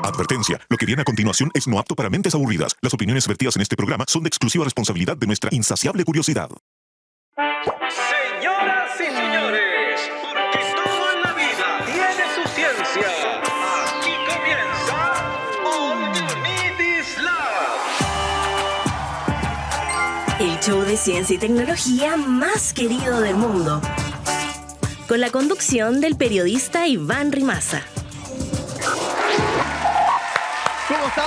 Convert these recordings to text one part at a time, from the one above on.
Advertencia, lo que viene a continuación es no apto para mentes aburridas. Las opiniones vertidas en este programa son de exclusiva responsabilidad de nuestra insaciable curiosidad. Señoras y señores, porque todo en la vida tiene su ciencia. Aquí comienza All You Need Is Love. El show de ciencia y tecnología más querido del mundo. Con la conducción del periodista Iván Rimaza. ¿Cómo están?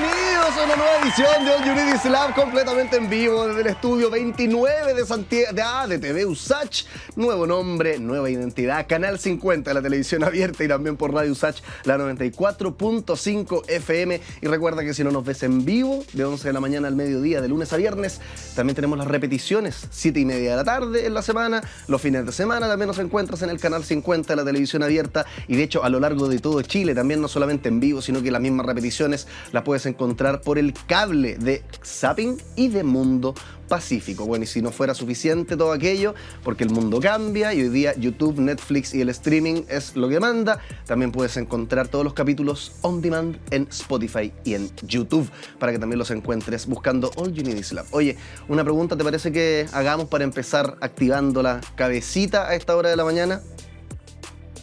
Bienvenidos a una nueva edición de All You Need Is Love, completamente en vivo desde el estudio 29 de Santiago, de TV USACH. Nuevo nombre, nueva identidad, Canal 50 de la televisión abierta y también por Radio USACH, la 94.5 FM. Y recuerda que si no nos ves en vivo, de 11 de la mañana al mediodía, de lunes a viernes, también tenemos las repeticiones, 7:30 de la tarde en la semana. Los fines de semana también nos encuentras en el Canal 50 de la televisión abierta. Y de hecho, a lo largo de todo Chile, también no solamente en vivo, sino que las mismas repeticiones las puedes encontrar por el cable de Zapping y de Mundo Pacífico. Bueno, y si no fuera suficiente todo aquello, porque el mundo cambia y hoy día YouTube, Netflix y el streaming es lo que manda, también puedes encontrar todos los capítulos on demand en Spotify y en YouTube, para que también los encuentres buscando All You Need Is Love. Oye, una pregunta, ¿te parece que hagamos para empezar activando la cabecita a esta hora de la mañana?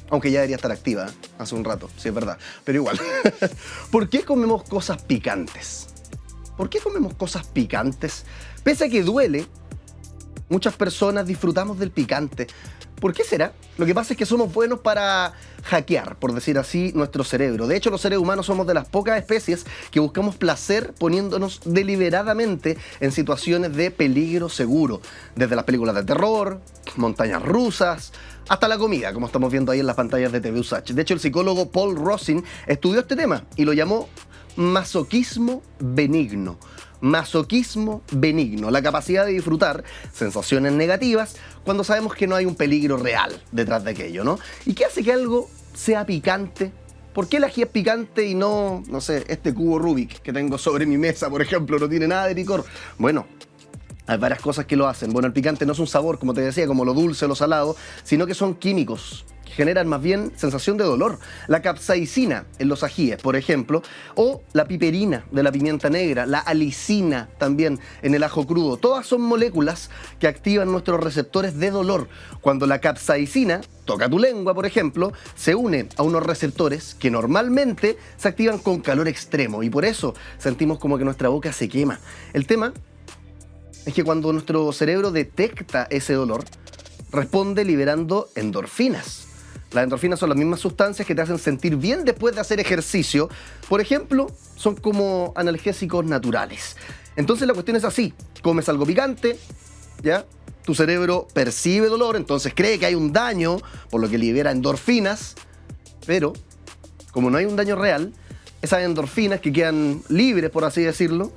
Aunque ya debería estar activa hace un rato, sí es verdad, pero igual. ¿Por qué comemos cosas picantes? ¿Por qué comemos cosas picantes? Pese a que duele, muchas personas disfrutamos del picante. ¿Por qué será? Lo que pasa es que somos buenos para hackear, por decir así, nuestro cerebro. De hecho, los seres humanos somos de las pocas especies que buscamos placer poniéndonos deliberadamente en situaciones de peligro seguro. Desde las películas de terror, montañas rusas, hasta la comida, como estamos viendo ahí en las pantallas de TV USACH. De hecho, el psicólogo Paul Rosin estudió este tema y lo llamó masoquismo benigno. Masoquismo benigno, la capacidad de disfrutar sensaciones negativas cuando sabemos que no hay un peligro real detrás de aquello, ¿no? ¿Y qué hace que algo sea picante? ¿Por qué el ají es picante y no sé, este cubo Rubik que tengo sobre mi mesa, por ejemplo, no tiene nada de picor? Bueno, hay varias cosas que lo hacen. Bueno, el picante no es un sabor, como te decía, como lo dulce o lo salado, sino que son químicos que generan más bien sensación de dolor. La capsaicina en los ajíes, por ejemplo, o la piperina de la pimienta negra, la alicina también en el ajo crudo. Todas son moléculas que activan nuestros receptores de dolor. Cuando la capsaicina toca tu lengua, por ejemplo, se une a unos receptores que normalmente se activan con calor extremo y por eso sentimos como que nuestra boca se quema. El tema es que cuando nuestro cerebro detecta ese dolor, responde liberando endorfinas. Las endorfinas son las mismas sustancias que te hacen sentir bien después de hacer ejercicio. Por ejemplo, son como analgésicos naturales. Entonces la cuestión es así. Comes algo picante, ¿ya? Tu cerebro percibe dolor, entonces cree que hay un daño, por lo que libera endorfinas. Pero, como no hay un daño real, esas endorfinas que quedan libres, por así decirlo,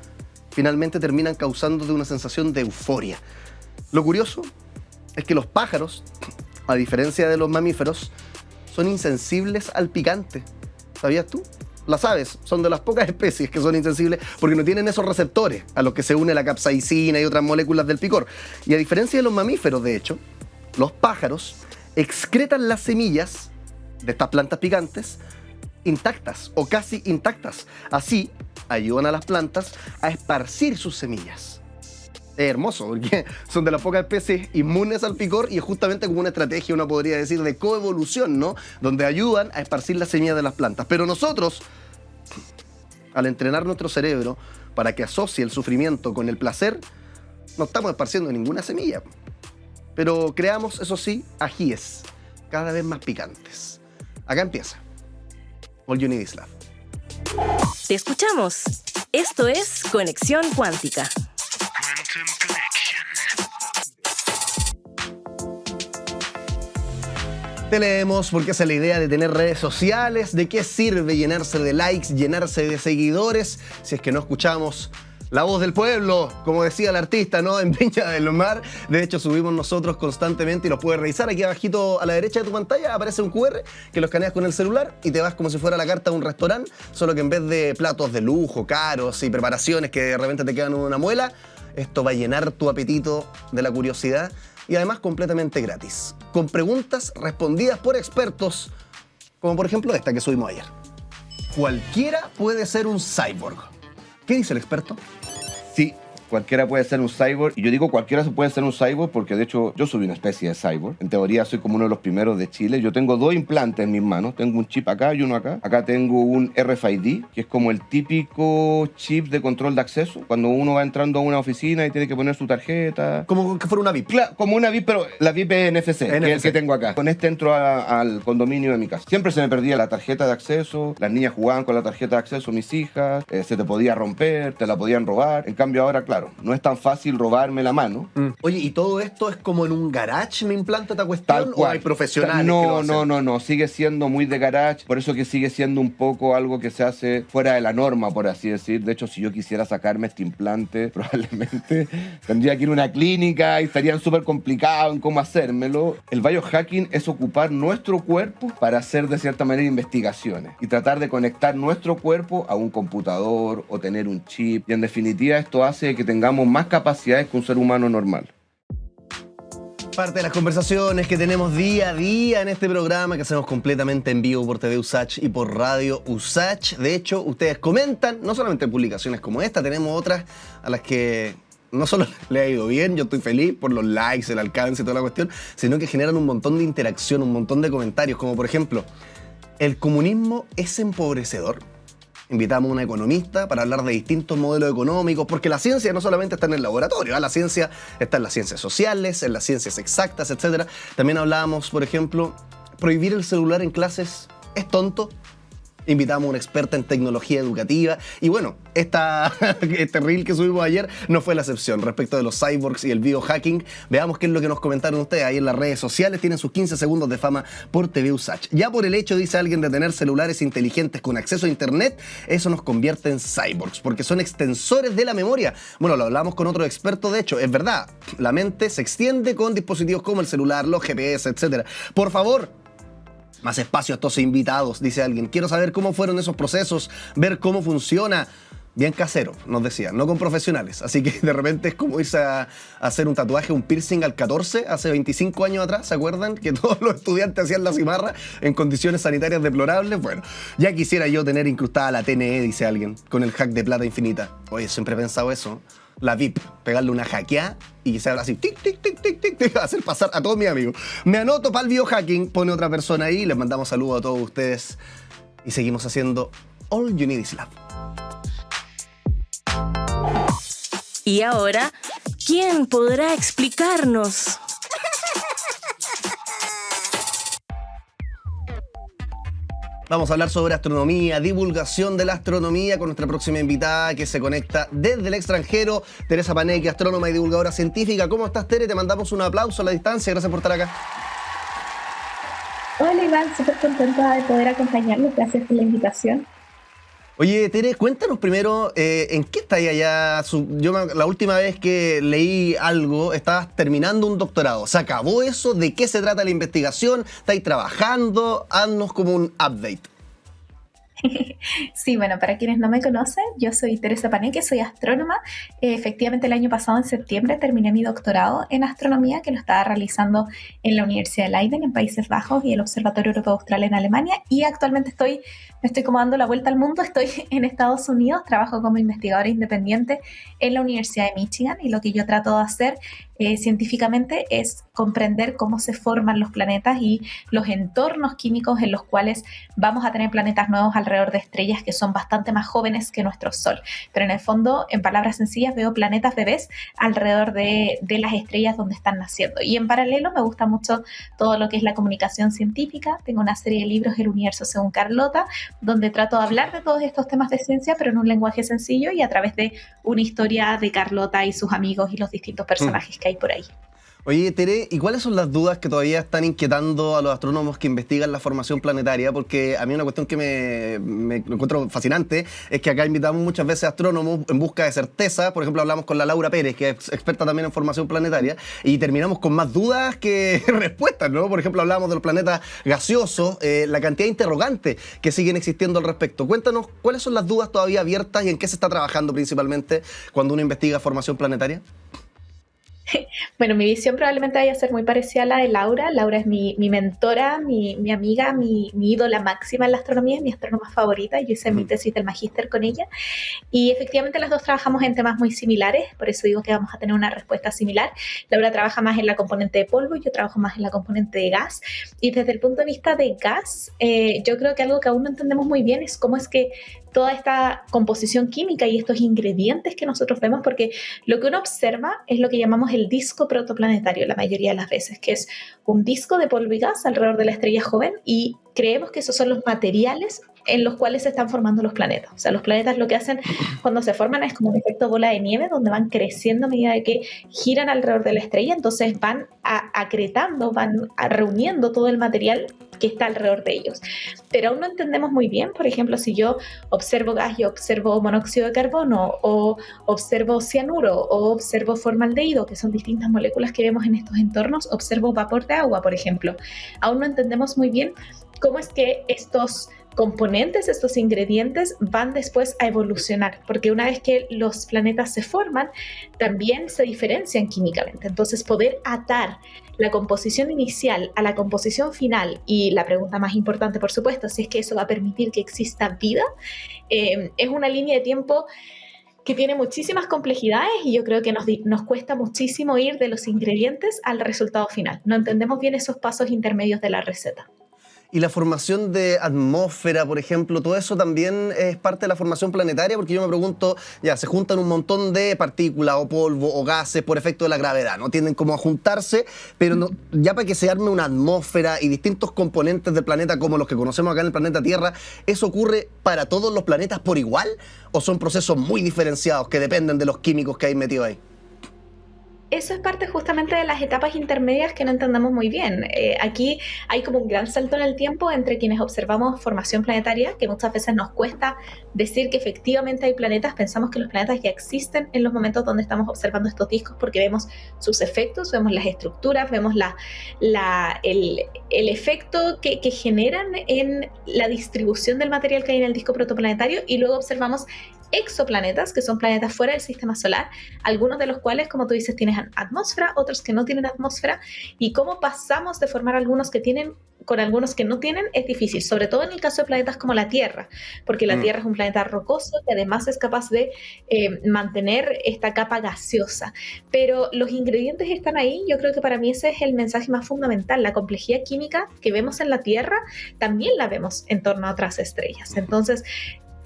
finalmente terminan causándote una sensación de euforia. Lo curioso es que los pájaros, a diferencia de los mamíferos, son insensibles al picante. ¿Sabías tú? Las aves son de las pocas especies que son insensibles porque no tienen esos receptores a los que se une la capsaicina y otras moléculas del picor. Y a diferencia de los mamíferos, de hecho, los pájaros excretan las semillas de estas plantas picantes intactas o casi intactas. Así ayudan a las plantas a esparcir sus semillas. Es hermoso porque son de las pocas especies inmunes al picor y es justamente como una estrategia, uno podría decir, de coevolución, ¿no? Donde ayudan a esparcir las semillas de las plantas. Pero nosotros, al entrenar nuestro cerebro para que asocie el sufrimiento con el placer, no estamos esparciendo ninguna semilla. Pero creamos, eso sí, ajíes cada vez más picantes. Acá empieza All You Need Is Love. Te escuchamos. Esto es Conexión Cuántica. Te leemos porque esa es la idea de tener redes sociales. ¿De qué sirve llenarse de likes, llenarse de seguidores, si es que no escuchamos la voz del pueblo, como decía el artista, ¿no? En Viña del Mar. De hecho, subimos nosotros constantemente y los puedes revisar. Aquí abajito a la derecha de tu pantalla aparece un QR que lo escaneas con el celular y te vas como si fuera la carta de un restaurante, solo que en vez de platos de lujo, caros y preparaciones que de repente te quedan en una muela, esto va a llenar tu apetito de la curiosidad y además completamente gratis, con preguntas respondidas por expertos, como por ejemplo esta que subimos ayer. cualquiera puede ser un cyborg. ¿Qué dice el experto? Sí, cualquiera puede ser un cyborg. Y yo digo cualquiera puede ser un cyborg porque de hecho yo soy una especie de cyborg. En teoría soy como uno de los primeros de Chile. Yo tengo 2 implantes en mis manos. Tengo un chip acá y uno acá. Acá tengo un RFID, que es como el típico chip de control de acceso. Cuando uno va entrando a una oficina y tiene que poner su tarjeta. Como que fuera una VIP. Claro, como una VIP, pero la VIP es NFC, que es el que tengo acá. Con este entro al condominio de mi casa. Siempre se me perdía la tarjeta de acceso. Las niñas jugaban con la tarjeta de acceso, mis hijas. Se te podía romper, te la podían robar. En cambio ahora, claro, no es tan fácil robarme la mano. Oye, ¿y todo esto es como en un garage me implanta esta cuestión? Tal cual. ¿O hay profesionales que No, lo hacen? no. Sigue siendo muy de garage. Por eso que sigue siendo un poco algo que se hace fuera de la norma, por así decir. De hecho, si yo quisiera sacarme este implante, probablemente tendría que ir a una clínica y estarían súper complicados en cómo hacérmelo. El biohacking es ocupar nuestro cuerpo para hacer, de cierta manera, investigaciones y tratar de conectar nuestro cuerpo a un computador o tener un chip. Y en definitiva, esto hace que tengamos más capacidades que un ser humano normal. Parte de las conversaciones que tenemos día a día en este programa que hacemos completamente en vivo por TV USACH y por Radio USACH. De hecho, ustedes comentan, no solamente en publicaciones como esta, tenemos otras a las que no solo le ha ido bien, yo estoy feliz por los likes, el alcance y toda la cuestión, sino que generan un montón de interacción, un montón de comentarios, como por ejemplo, ¿el comunismo es empobrecedor? Invitamos a una economista para hablar de distintos modelos económicos, porque la ciencia no solamente está en el laboratorio, la ciencia está en las ciencias sociales, en las ciencias exactas, etc. También hablábamos, por ejemplo, ¿prohibir el celular en clases es tonto? Invitamos a una experta en tecnología educativa y bueno, este reel que subimos ayer no fue la excepción. Respecto de los cyborgs y el biohacking, veamos qué es lo que nos comentaron ustedes ahí en las redes sociales. Tienen sus 15 segundos de fama por TV USACH. Ya por el hecho, dice alguien, de tener celulares inteligentes con acceso a internet, eso nos convierte en cyborgs, porque son extensores de la memoria. Bueno, lo hablamos con otro experto, de hecho, es verdad, la mente se extiende con dispositivos como el celular, los GPS, etc. Por favor, más espacio a estos invitados, dice alguien. Quiero saber cómo fueron esos procesos, ver cómo funciona. Bien casero, nos decían, no con profesionales. Así que de repente es como irse a hacer un tatuaje, un piercing al 14, hace 25 años atrás, ¿se acuerdan? Que todos los estudiantes hacían la cimarra en condiciones sanitarias deplorables. Bueno, ya quisiera yo tener incrustada la TNE, dice alguien, con el hack de plata infinita. Oye, siempre he pensado eso. La VIP, pegarle una hackeada y que se habla así, tic, tic, tic, tic, tic, tic, hacer pasar a todos mis amigos. Me anoto para el biohacking, pone otra persona ahí, les mandamos saludos a todos ustedes y seguimos haciendo All You Need Is Love. Y ahora, ¿quién podrá explicarnos? Vamos a hablar sobre astronomía, divulgación de la astronomía con nuestra próxima invitada que se conecta desde el extranjero, Teresa Paneque, astrónoma y divulgadora científica. ¿Cómo estás, Tere? Te mandamos un aplauso a la distancia. Gracias por estar acá. Hola, Iván. Súper contenta de poder acompañarlos. Gracias por la invitación. Oye, Tere, cuéntanos primero, ¿en qué estáis allá? La última vez que leí algo, estabas terminando un doctorado. ¿Se acabó eso? ¿De qué se trata la investigación? ¿Estáis trabajando? Haznos como un update. Sí, bueno, para quienes no me conocen, yo soy Teresa Paneque, soy astrónoma. Efectivamente, el año pasado, en septiembre, terminé mi doctorado en astronomía, que lo estaba realizando en la Universidad de Leiden, en Países Bajos, y el Observatorio Europeo Austral en Alemania. Y actualmente me estoy como dando la vuelta al mundo, estoy en Estados Unidos, trabajo como investigadora independiente en la Universidad de Michigan, y lo que yo trato de hacer científicamente es comprender cómo se forman los planetas y los entornos químicos en los cuales vamos a tener planetas nuevos alrededor de estrellas que son bastante más jóvenes que nuestro Sol. Pero en el fondo, en palabras sencillas, veo planetas bebés alrededor de las estrellas donde están naciendo. Y en paralelo me gusta mucho todo lo que es la comunicación científica. Tengo una serie de libros, El Universo según Carlota, donde trato de hablar de todos estos temas de ciencia, pero en un lenguaje sencillo y a través de una historia de Carlota y sus amigos y los distintos personajes que hay por ahí. Oye, Tere, ¿y cuáles son las dudas que todavía están inquietando a los astrónomos que investigan la formación planetaria? Porque a mí una cuestión que me encuentro fascinante es que acá invitamos muchas veces astrónomos en busca de certeza. Por ejemplo, hablamos con la Laura Pérez, que es experta también en formación planetaria, y terminamos con más dudas que respuestas, ¿no? Por ejemplo, hablábamos de los planetas gaseosos, la cantidad de interrogantes que siguen existiendo al respecto. Cuéntanos, ¿cuáles son las dudas todavía abiertas y en qué se está trabajando principalmente cuando uno investiga formación planetaria? Bueno, mi visión probablemente vaya a ser muy parecida a la de Laura. Laura es mi mentora, mi amiga, mi ídola máxima en la astronomía, es mi astrónoma favorita. Yo hice mi tesis del magíster con ella. Y efectivamente las dos trabajamos en temas muy similares, por eso digo que vamos a tener una respuesta similar. Laura trabaja más en la componente de polvo y yo trabajo más en la componente de gas. Y desde el punto de vista de gas, yo creo que algo que aún no entendemos muy bien es cómo es que toda esta composición química y estos ingredientes que nosotros vemos, porque lo que uno observa es lo que llamamos el disco protoplanetario la mayoría de las veces, que es un disco de polvo y gas alrededor de la estrella joven, y creemos que esos son los materiales en los cuales se están formando los planetas. O sea, los planetas lo que hacen cuando se forman es como un efecto bola de nieve, donde van creciendo a medida de que giran alrededor de la estrella, entonces van acretando, van reuniendo todo el material que está alrededor de ellos. Pero aún no entendemos muy bien, por ejemplo, si yo observo gas, yo observo monóxido de carbono, o observo cianuro, o observo formaldehído, que son distintas moléculas que vemos en estos entornos, observo vapor de agua, por ejemplo. Aún no entendemos muy bien cómo es que estos componentes, estos ingredientes van después a evolucionar, porque una vez que los planetas se forman, también se diferencian químicamente. Entonces, poder atar la composición inicial a la composición final, y la pregunta más importante, por supuesto, si es que eso va a permitir que exista vida, es una línea de tiempo que tiene muchísimas complejidades, y yo creo que nos cuesta muchísimo ir de los ingredientes al resultado final. No entendemos bien esos pasos intermedios de la receta. Y la formación de atmósfera, por ejemplo, todo eso también es parte de la formación planetaria, porque yo me pregunto, ya, se juntan un montón de partículas o polvo o gases por efecto de la gravedad, ¿no? Tienden como a juntarse, pero no, ya para que se arme una atmósfera y distintos componentes del planeta como los que conocemos acá en el planeta Tierra, ¿eso ocurre para todos los planetas por igual? ¿O son procesos muy diferenciados que dependen de los químicos que hay metidos ahí? Eso es parte justamente de las etapas intermedias que no entendemos muy bien. Aquí hay como un gran salto en el tiempo entre quienes observamos formación planetaria, que muchas veces nos cuesta decir que efectivamente hay planetas. Pensamos que los planetas ya existen en los momentos donde estamos observando estos discos, porque vemos sus efectos, vemos las estructuras, vemos el efecto que generan en la distribución del material que hay en el disco protoplanetario, y luego observamos exoplanetas, que son planetas fuera del sistema solar, algunos de los cuales, como tú dices, tienen atmósfera, otros que no tienen atmósfera, y cómo pasamos de formar algunos que tienen con algunos que no tienen es difícil, sobre todo en el caso de planetas como la Tierra, porque la Tierra es un planeta rocoso que además es capaz de mantener esta capa gaseosa. Pero los ingredientes están ahí. Yo creo que para mí ese es el mensaje más fundamental. La complejidad química que vemos en la Tierra también la vemos en torno a otras estrellas. Entonces,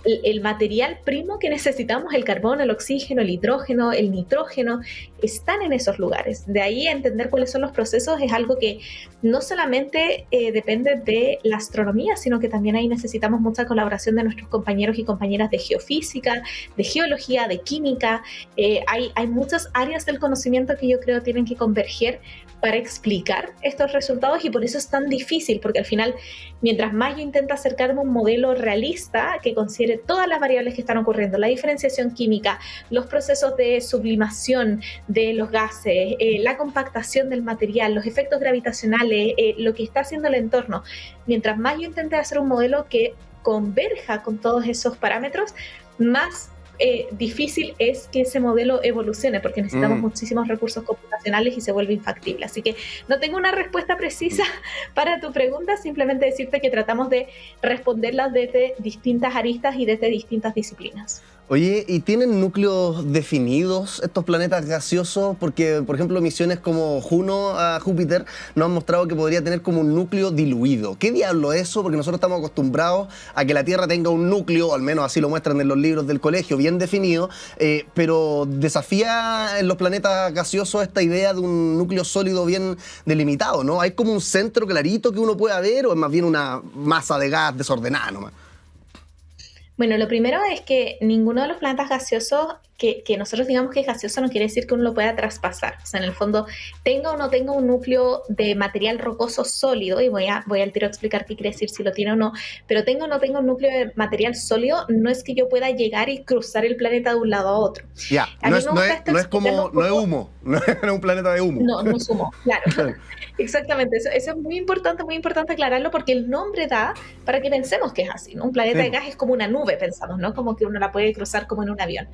el material primo que necesitamos, el carbono, el oxígeno, el hidrógeno, el nitrógeno, están en esos lugares. De ahí a entender cuáles son los procesos es algo que no solamente depende de la astronomía, sino que también ahí necesitamos mucha colaboración de nuestros compañeros y compañeras de geofísica, de geología, de química. Hay muchas áreas del conocimiento que yo creo tienen que converger para explicar estos resultados, y por eso es tan difícil, porque al final, mientras más yo intento acercarme a un modelo realista que considere todas las variables que están ocurriendo, la diferenciación química, los procesos de sublimación de los gases, la compactación del material, los efectos gravitacionales, lo que está haciendo el entorno, mientras más yo intente hacer un modelo que converja con todos esos parámetros, más difícil es que ese modelo evolucione, porque necesitamos muchísimos recursos computacionales y se vuelve infactible. Así que no tengo una respuesta precisa para tu pregunta, simplemente decirte que tratamos de responderlas desde distintas aristas y desde distintas disciplinas. Oye, ¿y tienen núcleos definidos estos planetas gaseosos? Porque, por ejemplo, misiones como Juno a Júpiter nos han mostrado que podría tener como un núcleo diluido. ¿Qué diablo es eso? Porque nosotros estamos acostumbrados a que la Tierra tenga un núcleo, o al menos así lo muestran en los libros del colegio, bien definido, pero desafía en los planetas gaseosos esta idea de un núcleo sólido bien delimitado, ¿no? ¿Hay como un centro clarito que uno pueda ver, o es más bien una masa de gas desordenada nomás? Bueno, lo primero es que ninguno de los planetas gaseosos que nosotros digamos que es gaseoso no quiere decir que uno lo pueda traspasar. O sea, en el fondo, tenga o no tenga un núcleo de material rocoso sólido, y voy al tiro a explicar qué quiere decir si lo tiene o no, pero tenga o no tenga un núcleo de material sólido, no es que yo pueda llegar y cruzar el planeta de un lado a otro. Ya, no es humo, no es un planeta de humo. No es humo, claro. Exactamente, eso es muy importante aclararlo, porque el nombre da para que pensemos que es así, ¿no? Un planeta de gas es como una nube, pensamos, ¿no? Como que uno la puede cruzar como en un avión.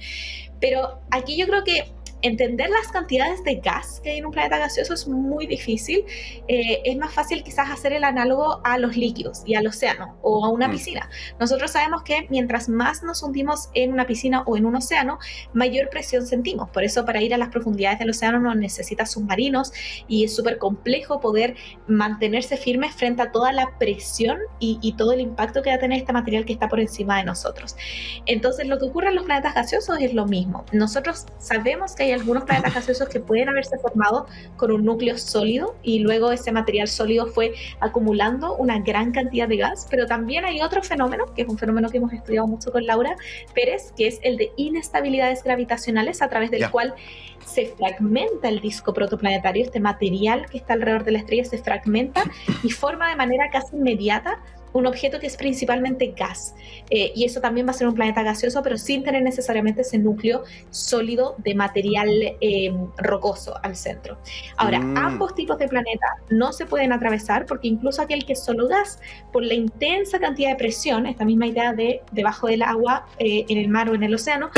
Pero aquí yo creo que entender las cantidades de gas que hay en un planeta gaseoso es muy difícil. Es más fácil quizás hacer el análogo a los líquidos y al océano o a una piscina. Nosotros sabemos que mientras más nos hundimos en una piscina o en un océano, mayor presión sentimos. Por eso, para ir a las profundidades del océano no necesita submarinos y es súper complejo poder mantenerse firmes frente a toda la presión y todo el impacto que va a tener este material que está por encima de nosotros. Entonces, lo que ocurre en los planetas gaseosos es lo mismo. Nosotros sabemos que hay algunos planetas gaseosos que pueden haberse formado con un núcleo sólido y luego ese material sólido fue acumulando una gran cantidad de gas, pero también hay otro fenómeno, que es un fenómeno que hemos estudiado mucho con Laura Pérez, que es el de inestabilidades gravitacionales, a través del cual se fragmenta el disco protoplanetario. Este material que está alrededor de la estrella se fragmenta y forma de manera casi inmediata un objeto que es principalmente gas. Y eso también va a ser un planeta gaseoso, pero sin tener necesariamente ese núcleo sólido de material rocoso al centro. Ahora, ambos tipos de planeta no se pueden atravesar, porque incluso aquel que es solo gas, por la intensa cantidad de presión, esta misma idea de debajo del agua, en el mar o en el océano,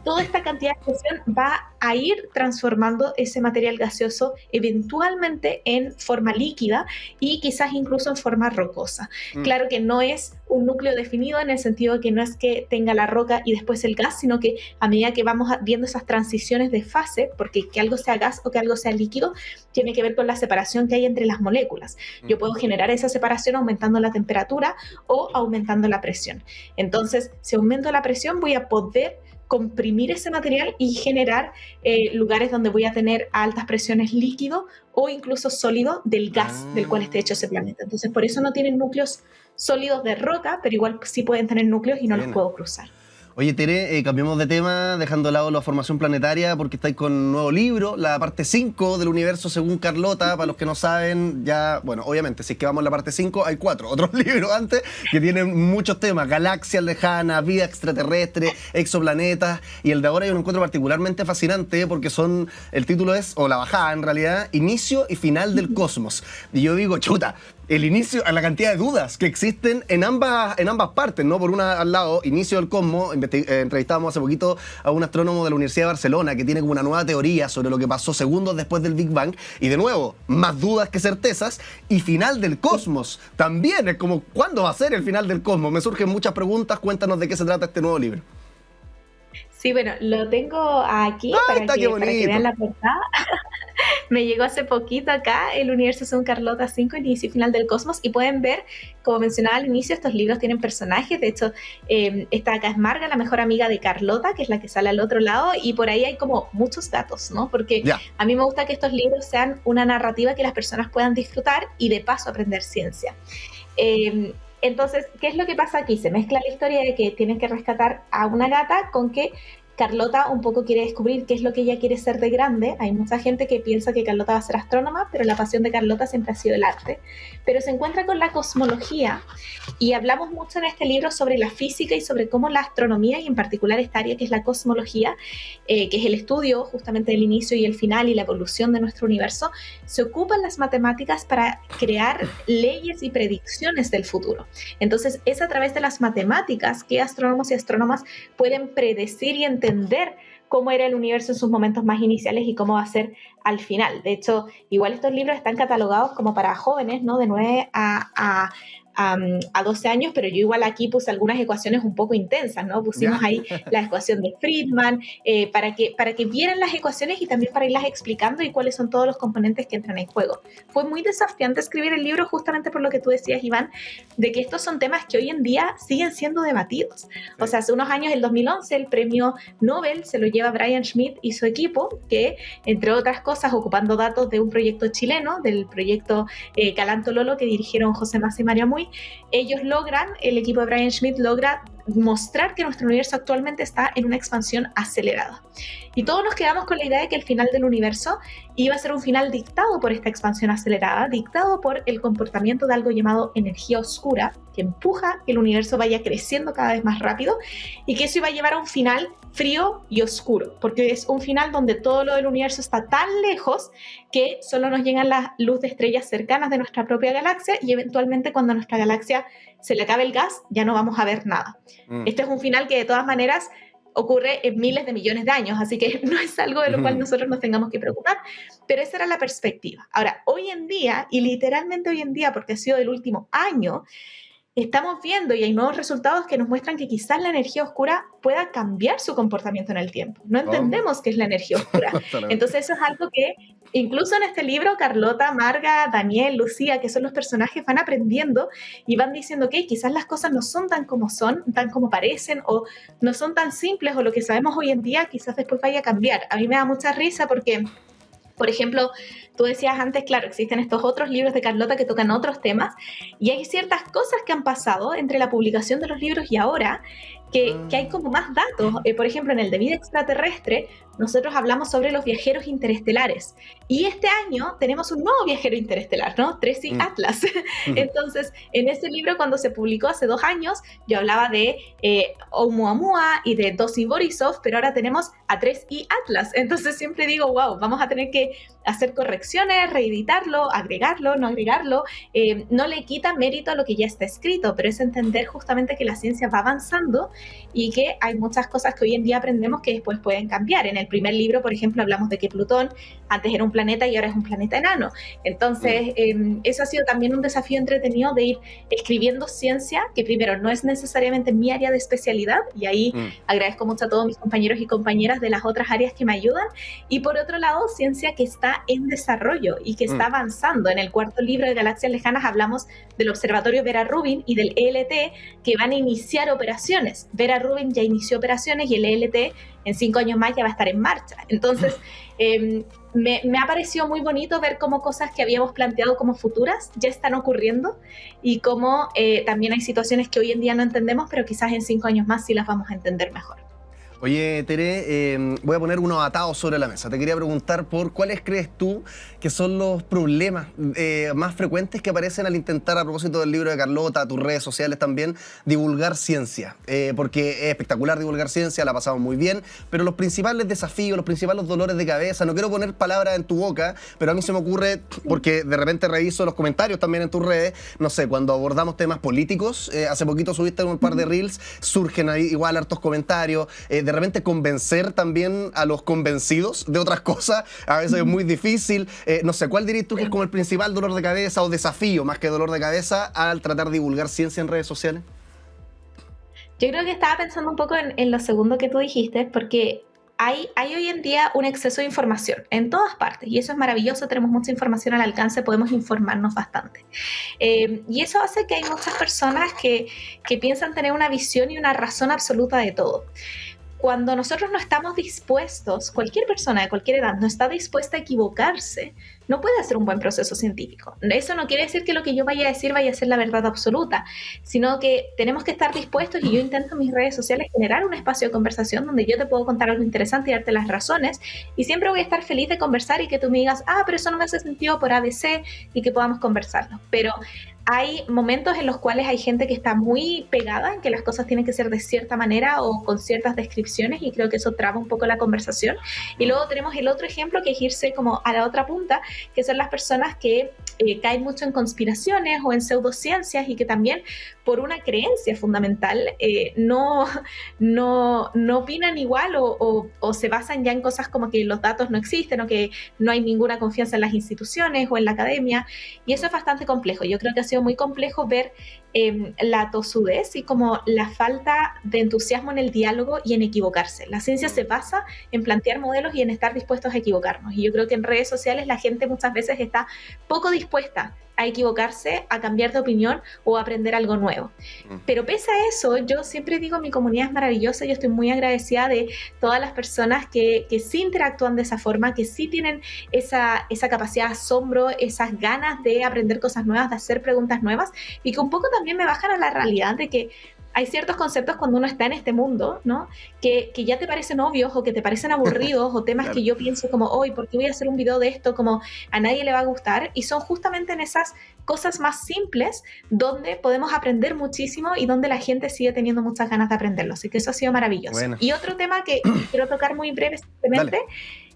toda esta cantidad de presión va a ir transformando ese material gaseoso eventualmente en forma líquida y quizás incluso en forma rocosa. Claro que no es un núcleo definido, en el sentido de que no es que tenga la roca y después el gas, sino que a medida que vamos viendo esas transiciones de fase, porque que algo sea gas o que algo sea líquido tiene que ver con la separación que hay entre las moléculas. Yo puedo generar esa separación aumentando la temperatura o aumentando la presión. Entonces, si aumento la presión, voy a poder comprimir ese material y generar lugares donde voy a tener a altas presiones líquido o incluso sólido del gas del cual esté hecho ese planeta. Entonces, por eso no tienen núcleos sólidos de roca, pero igual sí pueden tener núcleos y no los puedo cruzar. Oye, Tere, cambiemos de tema, dejando de lado la formación planetaria, porque estáis con un nuevo libro, la parte 5 del universo según Carlota. Para los que no saben, ya, bueno, obviamente, si es que vamos a la parte 5, hay 4 otros libros antes que tienen muchos temas: galaxias lejanas, vida extraterrestre, exoplanetas, y el de ahora yo lo encuentro particularmente fascinante porque el título es, o la bajada en realidad, Inicio y Final del Cosmos. Y yo digo, chuta, el inicio, a la cantidad de dudas que existen en ambas partes, ¿no? Por una, al lado, inicio del cosmos, entrevistábamos hace poquito a un astrónomo de la Universidad de Barcelona que tiene como una nueva teoría sobre lo que pasó segundos después del Big Bang, y de nuevo, más dudas que certezas. Y final del cosmos, también es como, ¿cuándo va a ser el final del cosmos? Me surgen muchas preguntas, cuéntanos de qué se trata este nuevo libro. Sí, bueno, lo tengo aquí para que vean la portada. Me llegó hace poquito acá, El universo según Carlota 5, Inicio y Final del Cosmos, y pueden ver, como mencionaba al inicio, estos libros tienen personajes. De hecho, esta acá es Marga, la mejor amiga de Carlota, que es la que sale al otro lado, y por ahí hay como muchos datos, ¿no? Porque a mí me gusta que estos libros sean una narrativa que las personas puedan disfrutar y de paso aprender ciencia. Entonces, ¿qué es lo que pasa aquí? Se mezcla la historia de que tienen que rescatar a una gata con que Carlota un poco quiere descubrir qué es lo que ella quiere ser de grande. Hay mucha gente que piensa que Carlota va a ser astrónoma, pero la pasión de Carlota siempre ha sido el arte. Pero se encuentra con la cosmología, y hablamos mucho en este libro sobre la física y sobre cómo la astronomía, y en particular esta área que es la cosmología, que es el estudio justamente del inicio y el final y la evolución de nuestro universo, se ocupan las matemáticas para crear leyes y predicciones del futuro. Entonces, es a través de las matemáticas que astrónomos y astrónomas pueden predecir y entender cómo era el universo en sus momentos más iniciales y cómo va a ser al final. De hecho, igual estos libros están catalogados como para jóvenes, ¿no? De 9 a 12 años, pero yo igual aquí puse algunas ecuaciones un poco intensas, ¿no? Pusimos ahí la ecuación de Friedman, para que vieran las ecuaciones y también para irlas explicando y cuáles son todos los componentes que entran en juego. Fue muy desafiante escribir el libro justamente por lo que tú decías, Iván, de que estos son temas que hoy en día siguen siendo debatidos. O sea, hace unos años, el 2011, el premio Nobel se lo lleva Brian Schmidt y su equipo, que, entre otras cosas, ocupando datos de un proyecto chileno, del proyecto Calanto Lolo, que dirigieron José Massa y María Muy, el equipo de Brian Schmidt logra mostrar que nuestro universo actualmente está en una expansión acelerada. Y todos nos quedamos con la idea de que el final del universo iba a ser un final dictado por esta expansión acelerada, dictado por el comportamiento de algo llamado energía oscura, que empuja que el universo vaya creciendo cada vez más rápido, y que eso iba a llevar a un final frío y oscuro, porque es un final donde todo lo del universo está tan lejos que solo nos llegan la luz de estrellas cercanas de nuestra propia galaxia, y eventualmente, cuando a nuestra galaxia se le acabe el gas, ya no vamos a ver nada. Este es un final que, de todas maneras, ocurre en miles de millones de años, así que no es algo de lo cual nosotros nos tengamos que preocupar, pero esa era la perspectiva. Ahora, hoy en día, y literalmente hoy en día, porque ha sido del último año, estamos viendo y hay nuevos resultados que nos muestran que quizás la energía oscura pueda cambiar su comportamiento en el tiempo. No entendemos qué es la energía oscura. Entonces eso es algo que incluso en este libro Carlota, Marga, Daniel, Lucía, que son los personajes, van aprendiendo y van diciendo que quizás las cosas no son, tan como parecen, o no son tan simples, o lo que sabemos hoy en día quizás después vaya a cambiar. A mí me da mucha risa porque, por ejemplo, tú decías antes, claro, existen estos otros libros de Carlota que tocan otros temas y hay ciertas cosas que han pasado entre la publicación de los libros y ahora que hay como más datos. Por ejemplo, en el de vida extraterrestre, nosotros hablamos sobre los viajeros interestelares y este año tenemos un nuevo viajero interestelar, ¿no? Tracy Atlas. Entonces, en ese libro, cuando se publicó hace 2 años, yo hablaba de Oumuamua y de Dossi Borisov, pero ahora tenemos a Tracy Atlas. Entonces siempre digo, wow, vamos a tener que hacer correcciones, reeditarlo, agregarlo, no agregarlo. No le quita mérito a lo que ya está escrito, pero es entender justamente que la ciencia va avanzando y que hay muchas cosas que hoy en día aprendemos que después pueden cambiar. En el primer libro, por ejemplo, hablamos de que Plutón antes era un planeta y ahora es un planeta enano. Entonces, eso ha sido también un desafío entretenido de ir escribiendo ciencia, que primero no es necesariamente mi área de especialidad, y ahí agradezco mucho a todos mis compañeros y compañeras de las otras áreas que me ayudan, y por otro lado, ciencia que está en desarrollo y que está avanzando. En el 4º libro de Galaxias Lejanas hablamos del Observatorio Vera Rubin y del ELT, que van a iniciar operaciones. Vera Rubin ya inició operaciones y el ELT en 5 años más ya va a estar en marcha. Entonces, me ha parecido muy bonito ver cómo cosas que habíamos planteado como futuras ya están ocurriendo y cómo también hay situaciones que hoy en día no entendemos, pero quizás en 5 años más sí las vamos a entender mejor. Oye, Tere, voy a poner unos atados sobre la mesa. Te quería preguntar por cuáles crees tú que son los problemas más frecuentes que aparecen al intentar, a propósito del libro de Carlota, tus redes sociales también, divulgar ciencia. Porque es espectacular divulgar ciencia, la pasamos muy bien, pero los principales desafíos, los principales dolores de cabeza, no quiero poner palabras en tu boca, pero a mí se me ocurre, porque de repente reviso los comentarios también en tus redes, no sé, cuando abordamos temas políticos, hace poquito subiste un par de reels, surgen ahí igual hartos comentarios, de repente convencer también a los convencidos de otras cosas, a veces es muy difícil. No sé, ¿cuál dirías tú que es como el principal dolor de cabeza o desafío, más que dolor de cabeza, al tratar de divulgar ciencia en redes sociales? Yo creo que estaba pensando un poco en lo segundo que tú dijiste, porque hay hoy en día un exceso de información en todas partes y eso es maravilloso, tenemos mucha información al alcance, podemos informarnos bastante. Y eso hace que hay muchas personas que piensan tener una visión y una razón absoluta de todo. Cuando nosotros no estamos dispuestos, cualquier persona de cualquier edad no está dispuesta a equivocarse, no puede hacer un buen proceso científico. Eso no quiere decir que lo que yo vaya a decir vaya a ser la verdad absoluta, sino que tenemos que estar dispuestos, y yo intento en mis redes sociales generar un espacio de conversación donde yo te puedo contar algo interesante y darte las razones, y siempre voy a estar feliz de conversar y que tú me digas, pero eso no me hace sentido por ABC, y que podamos conversarlo. Pero hay momentos en los cuales hay gente que está muy pegada en que las cosas tienen que ser de cierta manera o con ciertas descripciones, y creo que eso traba un poco la conversación. Y luego tenemos el otro ejemplo, que es irse como a la otra punta, que son las personas que caen mucho en conspiraciones o en pseudociencias y que también por una creencia fundamental no opinan igual o se basan ya en cosas como que los datos no existen o que no hay ninguna confianza en las instituciones o en la academia, y eso es bastante complejo. Yo creo que ha sido muy complejo ver la tosudez y como la falta de entusiasmo en el diálogo y en equivocarse. La ciencia se basa en plantear modelos y en estar dispuestos a equivocarnos, y yo creo que en redes sociales la gente muchas veces está poco dispuesta a equivocarse, a cambiar de opinión o a aprender algo nuevo. Pero pese a eso, yo siempre digo, mi comunidad es maravillosa, yo estoy muy agradecida de todas las personas que sí interactúan de esa forma, que sí tienen esa capacidad de asombro, esas ganas de aprender cosas nuevas, de hacer preguntas nuevas, y que un poco también me bajan a la realidad de que hay ciertos conceptos cuando uno está en este mundo, ¿no? Que ya te parecen obvios o que te parecen aburridos o temas que yo pienso como, hoy, ¿por qué voy a hacer un video de esto? Como a nadie le va a gustar, y son justamente en esas cosas más simples donde podemos aprender muchísimo y donde la gente sigue teniendo muchas ganas de aprenderlo. Así que eso ha sido maravilloso. Bueno. Y otro tema que quiero tocar muy breve simplemente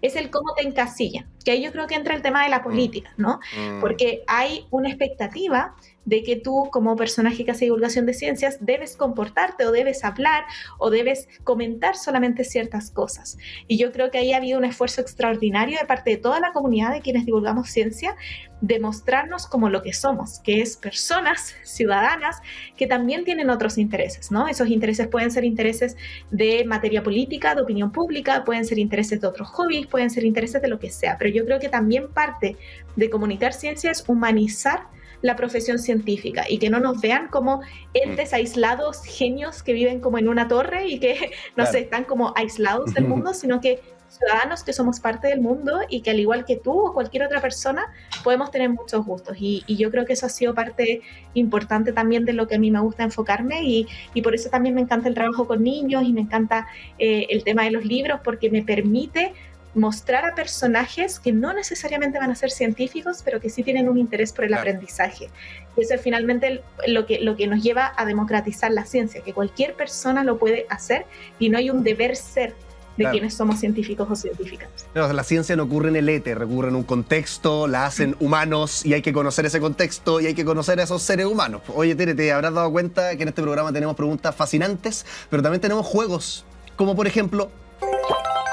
es el cómo te encasillan, que ahí yo creo que entra el tema de la política, ¿no? Porque hay una expectativa de que tú, como personaje que hace divulgación de ciencias, debes comportarte o debes hablar o debes comentar solamente ciertas cosas. Y yo creo que ahí ha habido un esfuerzo extraordinario de parte de toda la comunidad de quienes divulgamos ciencia, de mostrarnos como lo que somos, que es personas ciudadanas que también tienen otros intereses, ¿no? Esos intereses pueden ser intereses de materia política, de opinión pública, pueden ser intereses de otros hobbies, pueden ser intereses de lo que sea, pero yo creo que también parte de comunicar ciencia es humanizar la profesión científica y que no nos vean como entes aislados, genios que viven como en una torre y que, no sé, están como aislados del mundo, sino que ciudadanos que somos parte del mundo y que al igual que tú o cualquier otra persona podemos tener muchos gustos y yo creo que eso ha sido parte importante también de lo que a mí me gusta enfocarme y por eso también me encanta el trabajo con niños y me encanta el tema de los libros porque me permite mostrar a personajes que no necesariamente van a ser científicos, pero que sí tienen un interés por el aprendizaje. Y eso es finalmente lo que nos lleva a democratizar la ciencia, que cualquier persona lo puede hacer y no hay un deber ser de quienes somos científicos o científicas. No, la ciencia no ocurre en el éter, ocurre en un contexto, la hacen humanos y hay que conocer ese contexto y hay que conocer a esos seres humanos. Oye, Tere, te habrás dado cuenta que en este programa tenemos preguntas fascinantes, pero también tenemos juegos, como por ejemplo...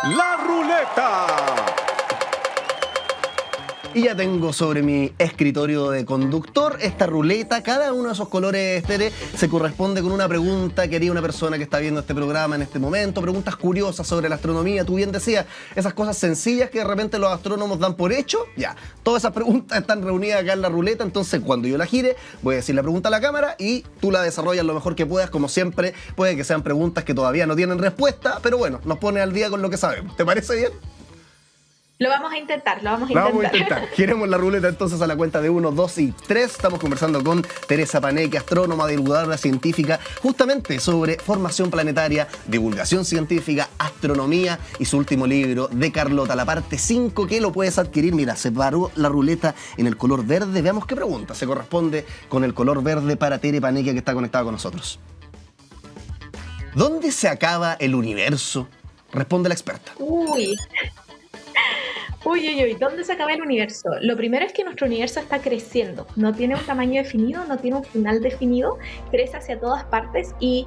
¡La ruleta! Y ya tengo sobre mi escritorio de conductor esta ruleta. Cada uno de esos colores, Tere, se corresponde con una pregunta que haría una persona que está viendo este programa en este momento. Preguntas curiosas sobre la astronomía. Tú bien decías, esas cosas sencillas que de repente los astrónomos dan por hecho. Ya, todas esas preguntas están reunidas acá en la ruleta. Entonces, cuando yo la gire, voy a decir la pregunta a la cámara y tú la desarrollas lo mejor que puedas. Como siempre, puede que sean preguntas que todavía no tienen respuesta, pero bueno, nos pone al día con lo que sabemos. ¿Te parece bien? Lo vamos a intentar, Vamos a intentar. Giremos la ruleta entonces a la cuenta de 1, 2 y 3. Estamos conversando con Teresa Paneque, astrónoma, divulgadora científica, justamente sobre formación planetaria, divulgación científica, astronomía y su último libro, De Carlota, la parte 5, que lo puedes adquirir. Mira, se paró la ruleta en el color verde. Veamos qué pregunta se corresponde con el color verde para Tere Paneque, que está conectada con nosotros. ¿Dónde se acaba el universo? Responde la experta. Uy, ¿dónde se acaba el universo? Lo primero es que nuestro universo está creciendo, no tiene un tamaño definido, no tiene un final definido, crece hacia todas partes y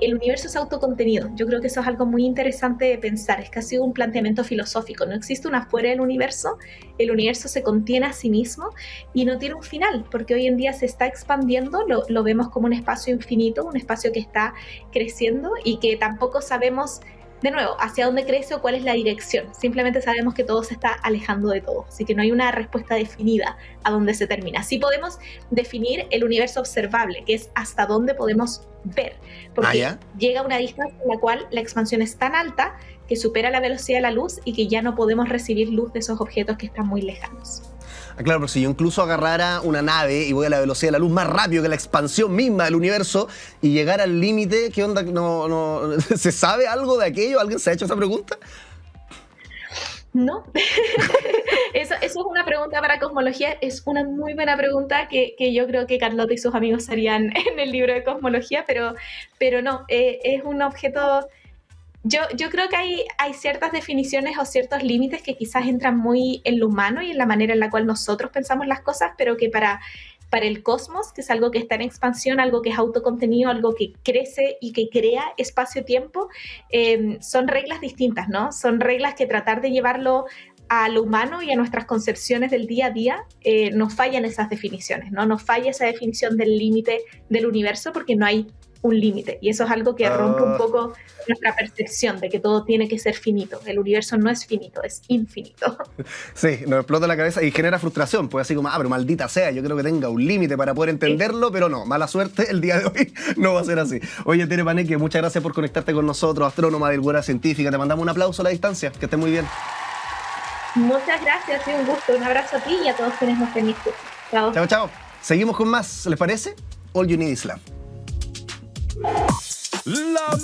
el universo es autocontenido. Yo creo que eso es algo muy interesante de pensar, es casi un planteamiento filosófico, no existe una fuera del universo, el universo se contiene a sí mismo y no tiene un final, porque hoy en día se está expandiendo, lo vemos como un espacio infinito, un espacio que está creciendo y que tampoco sabemos, de nuevo, hacia dónde crece o cuál es la dirección. Simplemente sabemos que todo se está alejando de todo. Así que no hay una respuesta definida a dónde se termina. Sí podemos definir el universo observable, que es hasta dónde podemos ver. Porque llega a una distancia en la cual la expansión es tan alta que supera la velocidad de la luz y que ya no podemos recibir luz de esos objetos que están muy lejanos. Claro, pero si yo incluso agarrara una nave y voy a la velocidad de la luz más rápido que la expansión misma del universo y llegar al límite, ¿qué onda? No, ¿se sabe algo de aquello? ¿Alguien se ha hecho esa pregunta? No, eso es una pregunta para cosmología, es una muy buena pregunta que yo creo que Carlota y sus amigos harían en el libro de cosmología, pero no, es un objeto... Yo creo que hay ciertas definiciones o ciertos límites que quizás entran muy en lo humano y en la manera en la cual nosotros pensamos las cosas, pero que para el cosmos, que es algo que está en expansión, algo que es autocontenido, algo que crece y que crea espacio-tiempo, son reglas distintas, ¿no? Son reglas que tratar de llevarlo a lo humano y a nuestras concepciones del día a día, nos fallan esas definiciones, ¿no? Nos falla esa definición del límite del universo porque no hay un límite, y eso es algo que rompe un poco nuestra percepción de que todo tiene que ser finito. El universo no es finito, es infinito. Sí, nos explota la cabeza y genera frustración, pues así como, pero maldita sea, yo creo que tenga un límite para poder entenderlo, pero no, mala suerte, el día de hoy no va a ser así. Oye, Tere Paneque, muchas gracias por conectarte con nosotros, astrónoma, divulgadora científica, te mandamos un aplauso a la distancia, que estés muy bien. Muchas gracias, ha sido un gusto, un abrazo a ti y a todos quienes nos ven. Chao. Chao, chao. Seguimos con más, ¿les parece? All You Need Is Love. La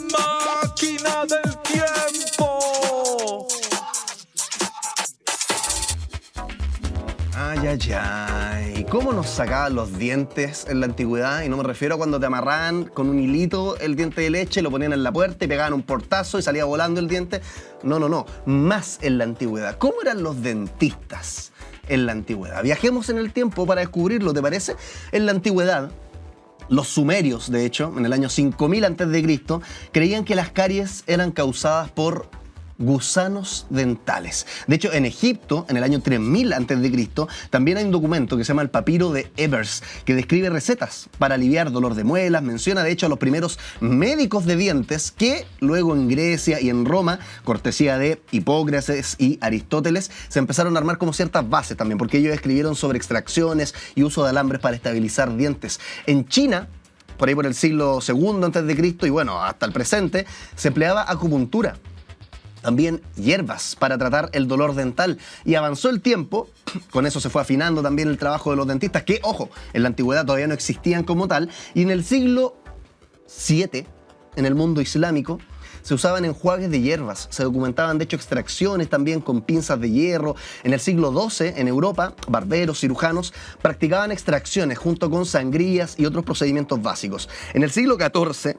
máquina del tiempo. Ay, cómo nos sacaban los dientes en la antigüedad? Y no me refiero a cuando te amarraban con un hilito el diente de leche, lo ponían en la puerta y pegaban un portazo y salía volando el diente. No. Más en la antigüedad. ¿Cómo eran los dentistas en la antigüedad? Viajemos en el tiempo para descubrirlo, ¿te parece? En la antigüedad, los sumerios, de hecho, en el año 5000 a.C., creían que las caries eran causadas por gusanos dentales. De hecho, en Egipto, en el año 3000 a.C., también hay un documento que se llama el Papiro de Ebers, que describe recetas para aliviar dolor de muelas. Menciona, de hecho, a los primeros médicos de dientes que luego en Grecia y en Roma, cortesía de Hipócrates y Aristóteles, se empezaron a armar como ciertas bases también, porque ellos escribieron sobre extracciones y uso de alambres para estabilizar dientes. En China, por ahí por el siglo II a.C., y bueno, hasta el presente, se empleaba acupuntura. También hierbas para tratar el dolor dental. Y avanzó el tiempo, con eso se fue afinando también el trabajo de los dentistas, que, ojo, en la antigüedad todavía no existían como tal, y en el siglo VII, en el mundo islámico, se usaban enjuagues de hierbas, se documentaban de hecho extracciones también con pinzas de hierro. En el siglo XII, en Europa, barberos, cirujanos practicaban extracciones junto con sangrías y otros procedimientos básicos. En el siglo XIV,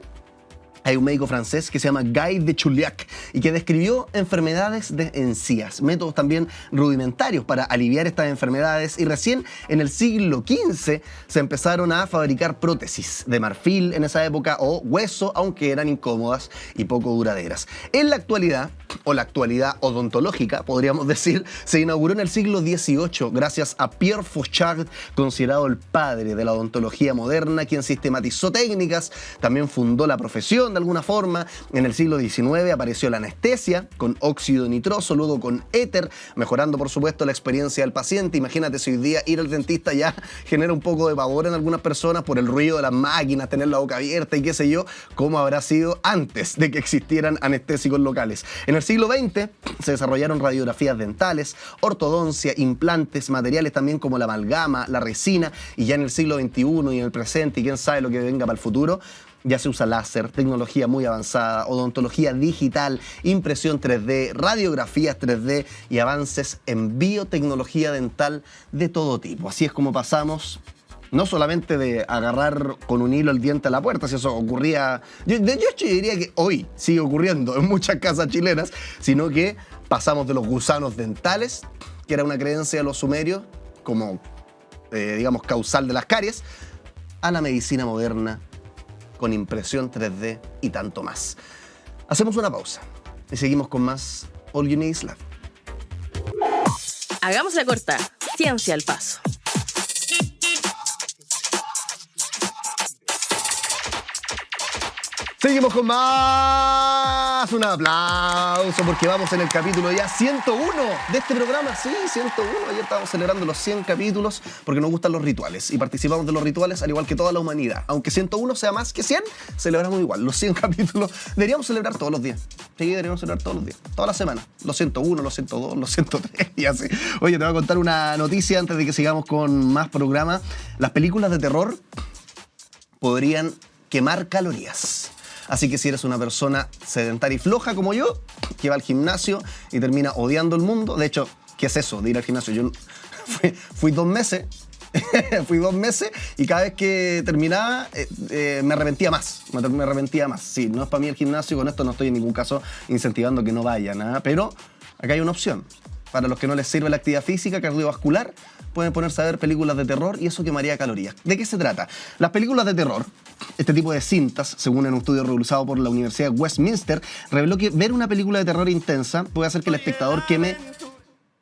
hay un médico francés que se llama Guy de Chauliac y que describió enfermedades de encías, métodos también rudimentarios para aliviar estas enfermedades, y recién en el siglo XV se empezaron a fabricar prótesis de marfil en esa época o hueso, aunque eran incómodas y poco duraderas. En la actualidad, o la actualidad odontológica, podríamos decir, se inauguró en el siglo XVIII gracias a Pierre Fauchard, considerado el padre de la odontología moderna, quien sistematizó técnicas, también fundó la profesión de alguna forma. En el siglo XIX apareció la anestesia con óxido nitroso, luego con éter, mejorando por supuesto la experiencia del paciente. Imagínate si hoy día ir al dentista ya genera un poco de pavor en algunas personas por el ruido de las máquinas, tener la boca abierta y qué sé yo, cómo habrá sido antes de que existieran anestésicos locales. En el siglo XX se desarrollaron radiografías dentales, ortodoncia, implantes, materiales también como la amalgama, la resina, y ya en el siglo XXI y en el presente, y quién sabe lo que venga para el futuro, ya se usa láser, tecnología muy avanzada, odontología digital, impresión 3D, radiografías 3D y avances en biotecnología dental de todo tipo. Así es como pasamos no solamente de agarrar con un hilo el diente a la puerta, si eso ocurría, yo diría que hoy sigue ocurriendo en muchas casas chilenas, sino que pasamos de los gusanos dentales, que era una creencia de los sumerios como, digamos, causal de las caries, a la medicina moderna con impresión 3D y tanto más. Hacemos una pausa y seguimos con más All You Need Is Love. Hagamos la corta. Ciencia al paso. Seguimos con más. Un aplauso porque vamos en el capítulo ya 101 de este programa. Sí, 101. Ayer estábamos celebrando los 100 capítulos porque nos gustan los rituales y participamos de los rituales al igual que toda la humanidad. Aunque 101 sea más que 100, celebramos igual. Los 100 capítulos deberíamos celebrar todos los días. Sí, deberíamos celebrar todos los días, toda la semana. Los 101, los 102, los 103 y así. Oye, te voy a contar una noticia antes de que sigamos con más programa. Las películas de terror podrían quemar calorías. Así que si eres una persona sedentaria y floja como yo, que va al gimnasio y termina odiando el mundo, de hecho, ¿qué es eso de ir al gimnasio? Yo fui 2 meses, fui 2 meses y cada vez que terminaba me arrepentía más, Sí, no es para mí el gimnasio, con esto no estoy en ningún caso incentivando que no vayan, ¿eh? Pero acá hay una opción. Para los que no les sirve la actividad física, cardiovascular, pueden ponerse a ver películas de terror y eso quemaría calorías. ¿De qué se trata? Las películas de terror, este tipo de cintas, según en un estudio realizado por la Universidad de Westminster, reveló que ver una película de terror intensa puede hacer que el espectador queme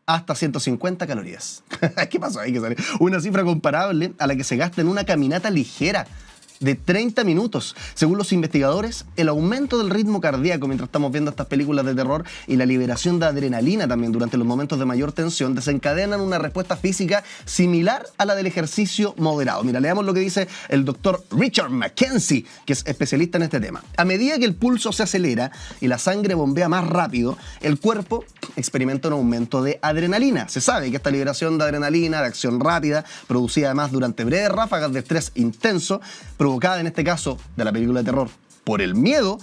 hasta 150 calorías. ¿Qué pasó ahí? Una cifra comparable a la que se gasta en una caminata ligera de 30 minutos. Según los investigadores, el aumento del ritmo cardíaco mientras estamos viendo estas películas de terror y la liberación de adrenalina también durante los momentos de mayor tensión desencadenan una respuesta física similar a la del ejercicio moderado. Mira, leamos lo que dice el doctor Richard Mackenzie, que es especialista en este tema. A medida que el pulso se acelera y la sangre bombea más rápido, el cuerpo experimenta un aumento de adrenalina. Se sabe que esta liberación de adrenalina, de acción rápida, producida además durante breves ráfagas de estrés intenso, provocada en este caso de la película de terror por el miedo,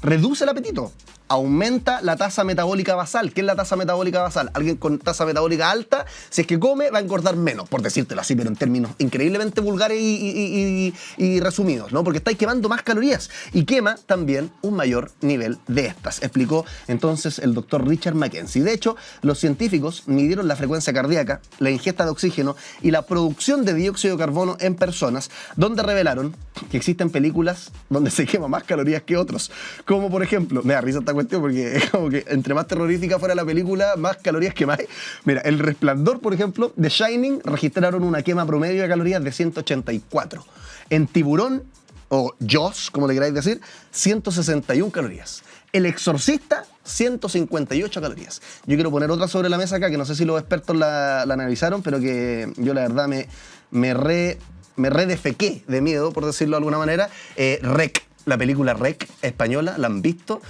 reduce el apetito aumenta la tasa metabólica basal. ¿Qué es la tasa metabólica basal? Alguien con tasa metabólica alta, si es que come, va a engordar menos, por decírtelo así, pero en términos increíblemente vulgares y resumidos, ¿no? Porque estáis quemando más calorías y quema también un mayor nivel de estas, explicó entonces el doctor Richard Mackenzie. De hecho, los científicos midieron la frecuencia cardíaca, la ingesta de oxígeno y la producción de dióxido de carbono en personas, donde revelaron que existen películas donde se quema más calorías que otros. Como por ejemplo, me da risa esta cuestión porque es como que entre más terrorífica fuera la película, más calorías quemáis. Mira, El Resplandor, por ejemplo, de Shining, registraron una quema promedio de calorías de 184. En Tiburón, o Jaws, como le queráis decir, 161 calorías. El Exorcista, 158 calorías. Yo quiero poner otra sobre la mesa acá, que no sé si los expertos la analizaron, pero que yo la verdad me redefequé de miedo, por decirlo de alguna manera. REC, la película REC española, ¿la han visto?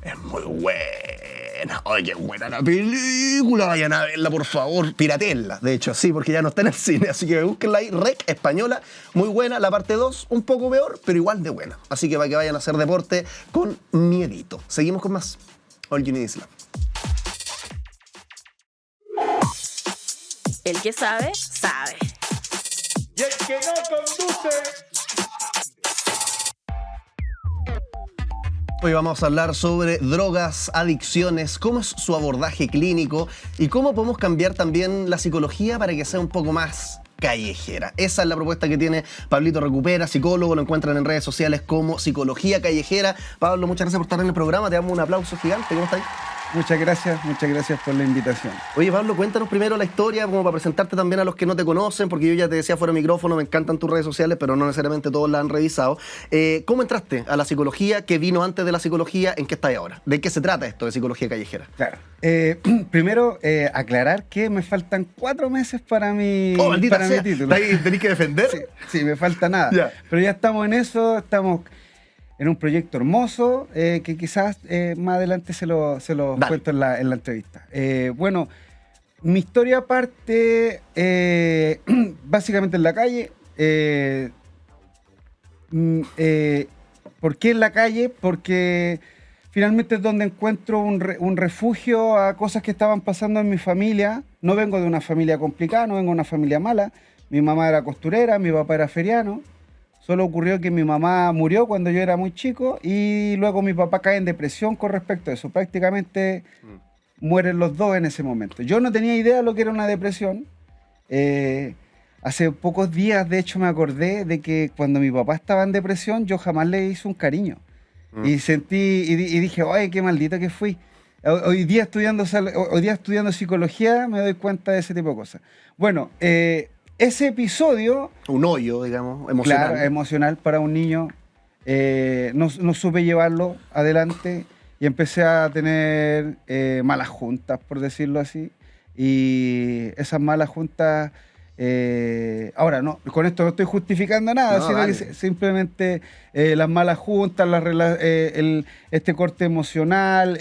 Es muy buena. ¡Ay, qué buena la película! Vayan a verla, por favor. Piratenla, de hecho, sí, porque ya no está en el cine. Así que búsquenla ahí. REC española, muy buena. La parte 2, un poco peor, pero igual de buena. Así que para que vayan a hacer deporte con miedito. Seguimos con más. All You Need Is Love. El que sabe, sabe. Y el que no conduce. Hoy vamos a hablar sobre drogas, adicciones, cómo es su abordaje clínico y cómo podemos cambiar también la psicología para que sea un poco más callejera. Esa es la propuesta que tiene Pablito Recupera, psicólogo, lo encuentran en redes sociales como Psicología Callejera. Pablo, muchas gracias por estar en el programa, te damos un aplauso gigante, ¿cómo estás? Muchas gracias por la invitación. Oye, Pablo, cuéntanos primero la historia, como para presentarte también a los que no te conocen, porque yo ya te decía fuera de micrófono, me encantan tus redes sociales, pero no necesariamente todos la han revisado. ¿Cómo entraste a la psicología? ¿Qué vino antes de la psicología? ¿En qué estás ahora? ¿De qué se trata esto de psicología callejera? Claro. Primero, aclarar que me faltan 4 meses para mi, ¡Oh, maldita para sea! mi título. ¿Tenés que defender? Sí, me falta nada. Ya. Pero ya estamos en eso, estamos en un proyecto hermoso que quizás más adelante se lo cuento en la entrevista. Bueno, mi historia parte básicamente en la calle. ¿Por qué en la calle? Porque finalmente es donde encuentro un refugio a cosas que estaban pasando en mi familia. No vengo de una familia complicada, no vengo de una familia mala. Mi mamá era costurera, mi papá era feriano. Solo ocurrió que mi mamá murió cuando yo era muy chico y luego mi papá cae en depresión con respecto a eso. Prácticamente mueren los dos en ese momento. Yo no tenía idea de lo que era una depresión. Hace pocos días, de hecho, me acordé de que cuando mi papá estaba en depresión, yo jamás le hice un cariño. Y sentí, y dije, ¡ay, qué maldito que fui! Hoy día estudiando psicología me doy cuenta de ese tipo de cosas. Bueno, ese episodio... Un hoyo, digamos, emocional. Claro, emocional para un niño. No supe llevarlo adelante y empecé a tener malas juntas, por decirlo así. Y esas malas juntas... ahora, no, con esto no estoy justificando nada, No, sino vale. que simplemente las malas juntas, este corte emocional,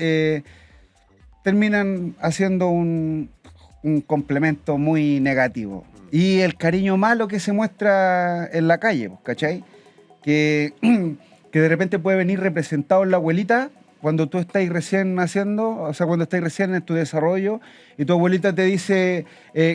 terminan haciendo un complemento muy negativo. Y el cariño malo que se muestra en la calle, pues, ¿cachai? Que de repente puede venir representado en la abuelita cuando tú estás recién naciendo, o sea, cuando estás recién en tu desarrollo, y tu abuelita te dice,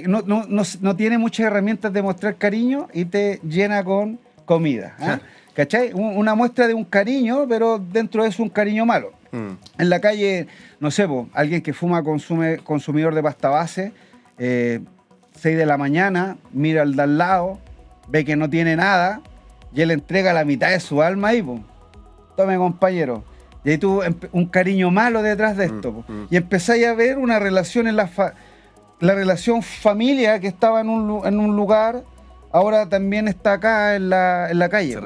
no tiene muchas herramientas de mostrar cariño y te llena con comida. ¿Ah? ¿Cachai? Una muestra de un cariño, pero dentro de eso un cariño malo. En la calle, no sé, alguien que fuma, consumidor de pasta base, 6 de la mañana, mira al de al lado, ve que no tiene nada, y él entrega la mitad de su alma ahí, po. Tome, compañero. Y ahí tuvo un cariño malo detrás de esto. Po. Y empezáis a ver una relación la relación familia que estaba en un lugar, ahora también está acá en la calle.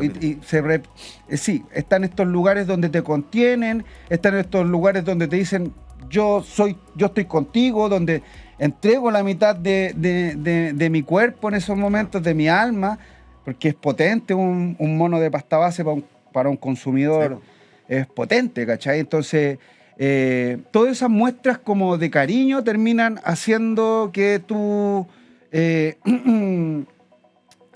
Sí, están estos lugares donde te contienen, están estos lugares donde te dicen, yo estoy contigo, donde entrego la mitad de mi cuerpo en esos momentos, de mi alma, porque es potente un mono de pasta base para un consumidor, sí. Es potente, ¿cachai? Entonces, todas esas muestras como de cariño terminan haciendo que tú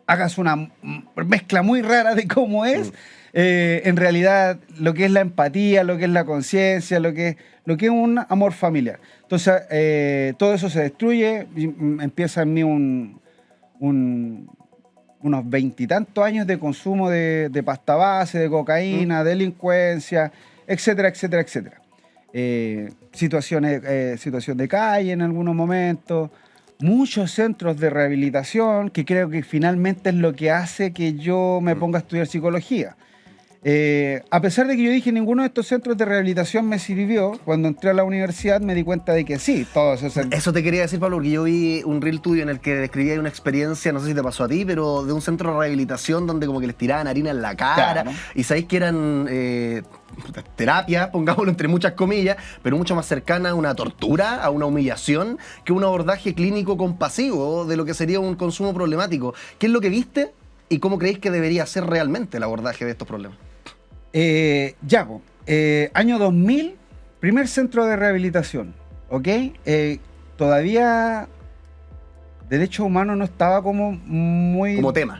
hagas una mezcla muy rara de cómo es en realidad lo que es la empatía, lo que es la conciencia, lo que es un amor familiar. Entonces, todo eso se destruye, y empieza en mí unos 20 y tantos años de consumo de pasta base, de cocaína, delincuencia, etcétera, etcétera, etcétera. Situación de calle en algunos momentos, muchos centros de rehabilitación, que creo que finalmente es lo que hace que yo me ponga a estudiar psicología. A pesar de que yo dije ninguno de estos centros de rehabilitación me sirvió, cuando entré a la universidad me di cuenta de que sí, todos esos centros. Eso te quería decir, Pablo, porque yo vi un reel tuyo en el que describías una experiencia, no sé si te pasó a ti, pero de un centro de rehabilitación donde como que les tiraban harina en la cara, Claro. y sabéis que eran terapia, pongámoslo entre muchas comillas, pero mucho más cercana a una tortura, a una humillación, que un abordaje clínico compasivo de lo que sería un consumo problemático. ¿Qué es lo que viste y cómo creéis que debería ser realmente el abordaje de estos problemas? Año 2000, primer centro de rehabilitación, ¿ok? Todavía derechos humanos no estaba como muy... Como tema.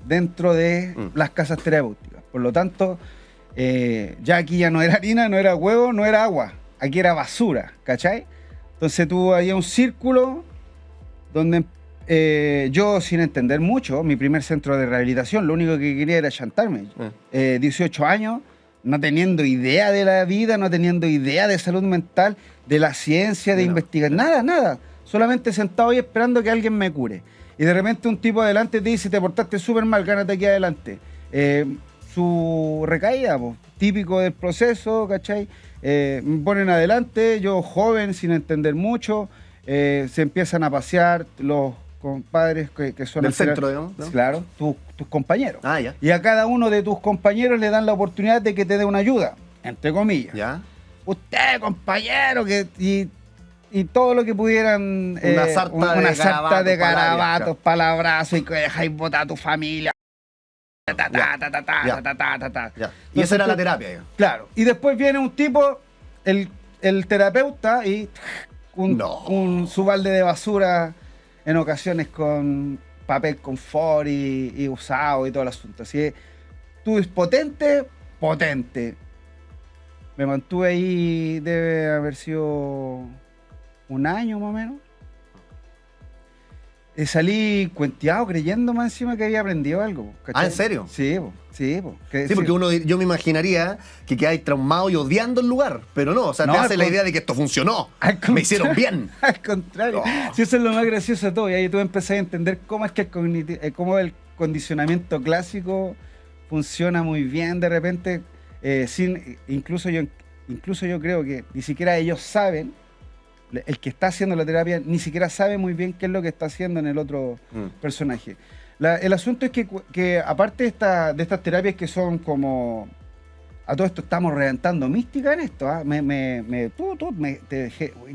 Dentro de las casas terapéuticas. Por lo tanto, ya aquí ya no era harina, no era huevo, no era agua. Aquí era basura, ¿cachai? Entonces había un círculo donde yo, sin entender mucho, mi primer centro de rehabilitación, lo único que quería era chantarme. 18 años, no teniendo idea de la vida, no teniendo idea de salud mental, de la ciencia, de investigar, nada. Solamente sentado ahí esperando que alguien me cure. Y de repente un tipo adelante te dice, te portaste súper mal, gánate aquí adelante. Su recaída, pues, típico del proceso, ¿cachai? Me ponen adelante, yo joven, sin entender mucho, se empiezan a pasear los compadres que son... Del centro, digamos, ¿no? Claro, tus compañeros. Ah, ya. Y a cada uno de tus compañeros le dan la oportunidad de que te dé una ayuda, entre comillas. ¿Ya? Usted, compañero, y todo lo que pudieran... Una sarta de garabatos, palabrazos, y que dejáis votar a tu familia. Ya. Y esa era la terapia, ya. Claro. Y después viene un tipo, el terapeuta, y su balde de basura, en ocasiones con papel confort y usado y todo el asunto. Así que tú es potente. Me mantuve ahí, debe haber sido un año más o menos. Salí cuenteado, creyendo más encima que había aprendido algo. ¿Cachai? ¿En serio? Sí, porque yo me imaginaría que quedáis traumado y odiando el lugar, pero no, o sea, te hace la idea de que esto funcionó, me hicieron bien. Al contrario, sí, eso es lo más gracioso de todo, y ahí tú empezás a entender cómo es que cómo el condicionamiento clásico funciona muy bien de repente, incluso yo creo que ni siquiera ellos saben. El que está haciendo la terapia ni siquiera sabe muy bien qué es lo que está haciendo en el otro personaje. El asunto es que aparte de estas terapias que son como... A todo esto estamos reventando mística en esto.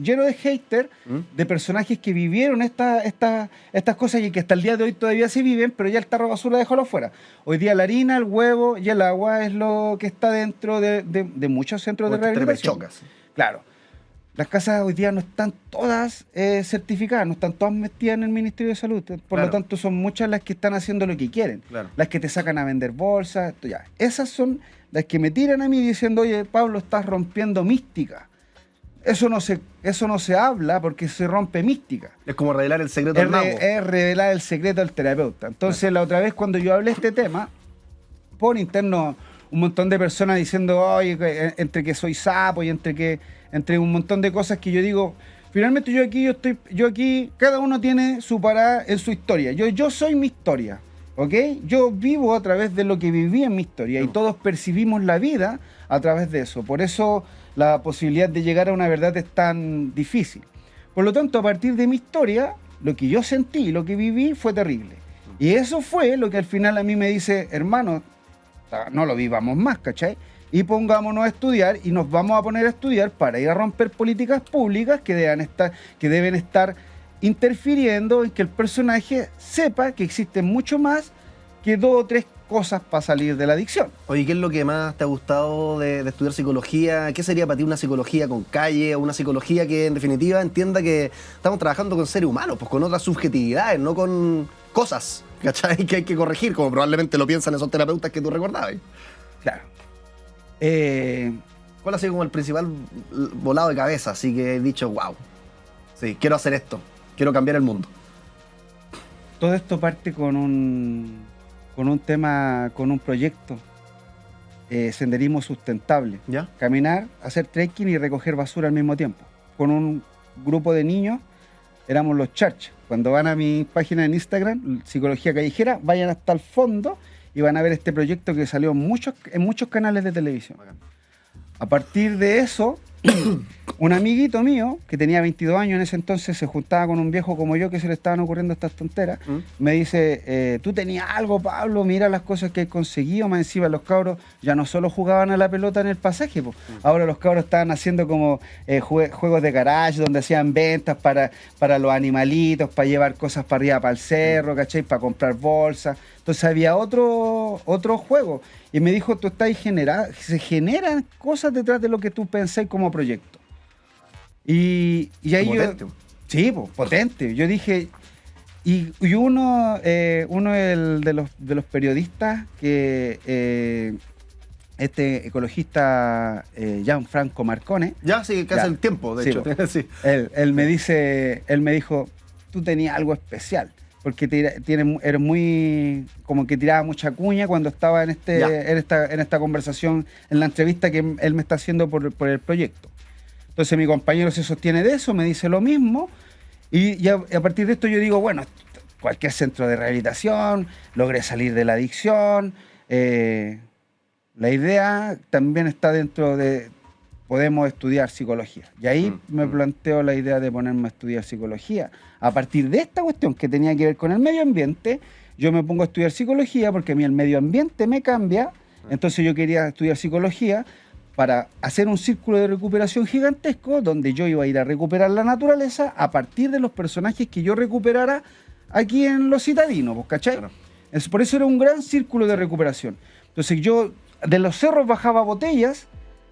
Lleno de hater, de personajes que vivieron estas cosas y que hasta el día de hoy todavía se viven, pero ya el tarro de basura déjalo afuera. Hoy día la harina, el huevo y el agua es lo que está dentro de muchos centros de rehabilitación. Claro. Las casas hoy día no están todas certificadas, no están todas metidas en el Ministerio de Salud. Por lo tanto, son muchas las que están haciendo lo que quieren. Claro. Las que te sacan a vender bolsas. Ya. Esas son las que me tiran a mí diciendo, oye, Pablo, estás rompiendo mística. Eso no se habla porque se rompe mística. Es como revelar el secreto del mago. Es revelar el secreto del terapeuta. Entonces, la otra vez cuando yo hablé de este tema, por interno, un montón de personas diciendo, oye, entre que soy sapo y entre un montón de cosas que yo digo, finalmente yo aquí, cada uno tiene su parada en su historia. Yo soy mi historia, ¿ok? Yo vivo a través de lo que viví en mi historia y todos percibimos la vida a través de eso. Por eso la posibilidad de llegar a una verdad es tan difícil. Por lo tanto, a partir de mi historia, lo que yo sentí, lo que viví fue terrible. Y eso fue lo que al final a mí me dice, hermano, no lo vivamos más, ¿cachai? Y pongámonos a estudiar y nos vamos a poner a estudiar para ir a romper políticas públicas que deben estar interfiriendo en que el personaje sepa que existe mucho más que 2 o 3 cosas para salir de la adicción. Oye, ¿qué es lo que más te ha gustado de estudiar psicología? ¿Qué sería para ti una psicología con calle o una psicología que en definitiva entienda que estamos trabajando con seres humanos, pues con otras subjetividades, no con cosas, ¿cachai? Que hay que corregir, como probablemente lo piensan esos terapeutas que tú recordabas? Claro. ¿Cuál ha sido como el principal volado de cabeza? Así que he dicho, wow, sí, quiero hacer esto, quiero cambiar el mundo. Todo esto parte con un tema, con un proyecto, senderismo sustentable. ¿Ya? Caminar, hacer trekking y recoger basura al mismo tiempo. Con un grupo de niños, éramos los Church. Cuando van a mi página en Instagram, Psicología Callejera, vayan hasta el fondo y van a ver este proyecto que salió en muchos canales de televisión. A partir de eso, un amiguito mío, que tenía 22 años en ese entonces, se juntaba con un viejo como yo que se le estaban ocurriendo estas tonteras. Me dice, tú tenías algo, Pablo, mira las cosas que he conseguido. Más encima los cabros ya no solo jugaban a la pelota en el pasaje, ahora los cabros estaban haciendo como juegos de garage donde hacían ventas para los animalitos, para llevar cosas para arriba, para el cerro, ¿cachai? Para comprar bolsas. Entonces había otro juego. Y me dijo, tú estás se generan cosas detrás de lo que tú pensás como proyecto. Y ahí potente. Sí, potente. Yo dije, y uno de los periodistas, que este ecologista Gianfranco Marcone. Ya, sí, que hace el tiempo, de hecho. Sí. Él me dijo, tú tenías algo especial. Porque eres muy, como que tiraba mucha cuña cuando estaba en esta conversación, en la entrevista que él me está haciendo por el proyecto. Entonces mi compañero se sostiene de eso, me dice lo mismo, y a partir de esto yo digo, bueno, cualquier centro de rehabilitación, logré salir de la adicción, la idea también está dentro de, podemos estudiar psicología. Y ahí me planteo la idea de ponerme a estudiar psicología. A partir de esta cuestión que tenía que ver con el medio ambiente, yo me pongo a estudiar psicología porque a mí el medio ambiente me cambia. Entonces yo quería estudiar psicología para hacer un círculo de recuperación gigantesco donde yo iba a ir a recuperar la naturaleza a partir de los personajes que yo recuperara aquí en Los Citadinos, ¿cachai? Claro. Por eso era un gran círculo de recuperación. Entonces yo de los cerros bajaba botellas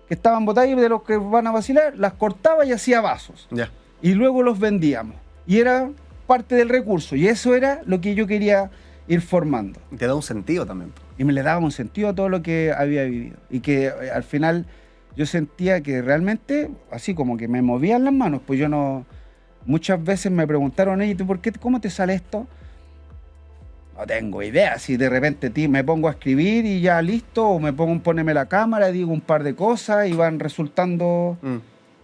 que estaban botadas de los que van a vacilar, las cortaba y hacía vasos. Ya. Y luego los vendíamos. Y era parte del recurso. Y eso era lo que yo quería ir formando. Te da un sentido también. Y me le daba un sentido a todo lo que había vivido. Y que al final yo sentía que realmente, así como que me movían las manos, pues yo no... Muchas veces me preguntaron, ¿y tú cómo te sale esto? No tengo idea. Si de repente me pongo a escribir y ya listo, o poneme la cámara, digo un par de cosas y van resultando...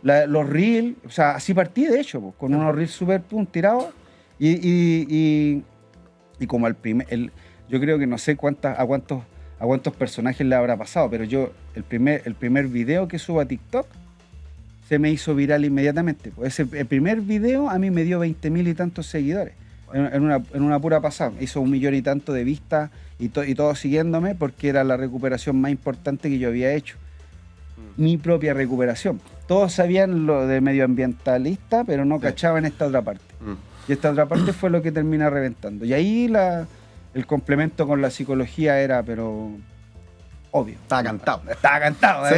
los reels, o sea, así partí de hecho, pues, con unos reels súper tirados y como yo creo que no sé a cuántos personajes le habrá pasado, pero yo el primer video que subo a TikTok se me hizo viral inmediatamente. Pues el primer video a mí me dio 20.000 y tantos seguidores en una pura pasada. Hizo 1 millón y tanto de vistas y todo siguiéndome porque era la recuperación más importante que yo había hecho. Mi propia recuperación. Todos sabían lo de medioambientalista, pero no cachaban esta otra parte. Y esta otra parte fue lo que termina reventando. Y ahí el complemento con la psicología era, pero obvio. Estaba cantado. Sí,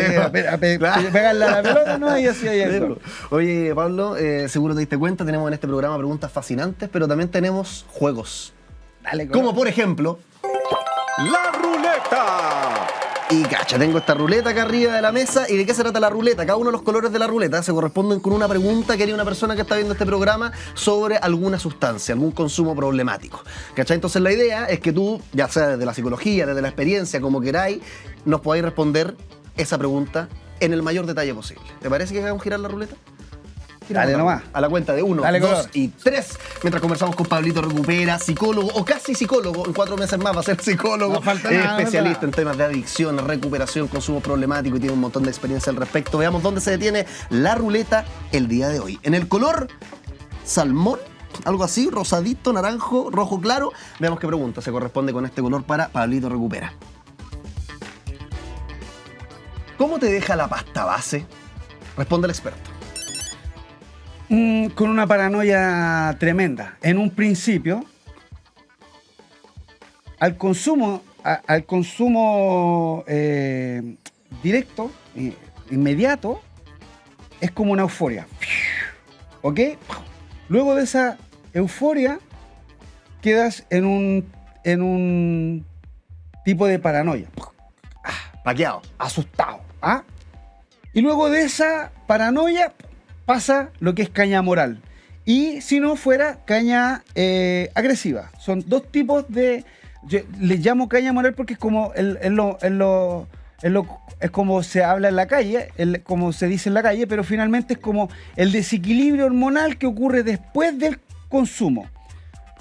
pegarle a la pelota, ¿no? Y así hay algo. Oye, Pablo, seguro te diste cuenta, tenemos en este programa preguntas fascinantes, pero también tenemos juegos. Dale, como por ejemplo... ¡La ruleta! Y cacha, tengo esta ruleta acá arriba de la mesa. ¿Y de qué se trata la ruleta? Cada uno de los colores de la ruleta se corresponden con una pregunta que haría una persona que está viendo este programa sobre alguna sustancia, algún consumo problemático. ¿Cachai? Entonces la idea es que tú, ya sea desde la psicología, desde la experiencia, como queráis, nos podáis responder esa pregunta en el mayor detalle posible. ¿Te parece que hagamos girar la ruleta? Dale nomás. A la cuenta de 1, 2 y 3. Mientras conversamos con Pablito Recupera, psicólogo o casi psicólogo. En 4 meses más va a ser psicólogo. No falta nada, especialista en temas de adicción, recuperación, consumo problemático y tiene un montón de experiencia al respecto. Veamos dónde se detiene la ruleta el día de hoy. En el color salmón, algo así, rosadito, naranjo, rojo claro. Veamos qué pregunta se corresponde con este color para Pablito Recupera. ¿Cómo te deja la pasta base? Responde el experto. Con una paranoia tremenda. En un principio, al consumo directo, inmediato, es como una euforia. ¿Ok? Luego de esa euforia, quedas en un tipo de paranoia. Paqueado. asustado. ¿Ah? Y luego de esa paranoia pasa lo que es caña moral. Y si no fuera caña agresiva. Son dos tipos de... Yo les llamo caña moral porque es como es como se habla en la calle, como se dice en la calle, pero finalmente es como el desequilibrio hormonal que ocurre después del consumo.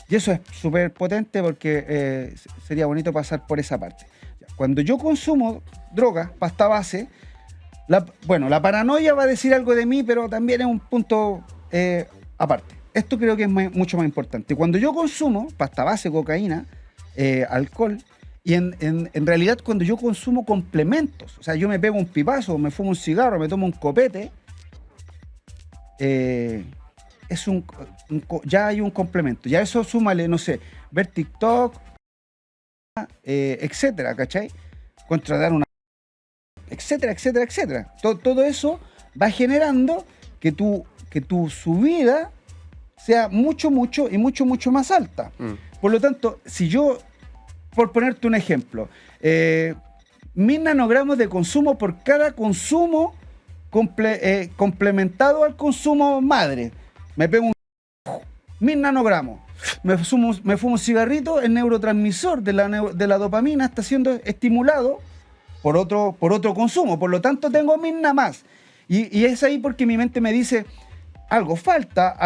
Y eso es súper potente porque sería bonito pasar por esa parte. Cuando yo consumo drogas, pasta base, la paranoia va a decir algo de mí, pero también es un punto aparte. Esto creo que es mucho más importante. Cuando yo consumo pasta base, cocaína, alcohol, y en realidad cuando yo consumo complementos, o sea, yo me pego un pipazo, me fumo un cigarro, me tomo un copete, ya hay un complemento. Ya eso súmale, no sé, ver TikTok, etcétera, ¿cachai? Contratar una... etcétera, etcétera, etcétera. Todo eso va generando que tu subida sea mucho más alta. Por lo tanto, si yo, por ponerte un ejemplo, 1000 nanogramos de consumo por cada consumo complementado al consumo madre. Me pego 1000 nanogramos. Me fumo un cigarrito, el neurotransmisor de la dopamina está siendo estimulado por otro consumo. Por lo tanto, tengo 1000 nada más. Y es ahí porque mi mente me dice, algo falta,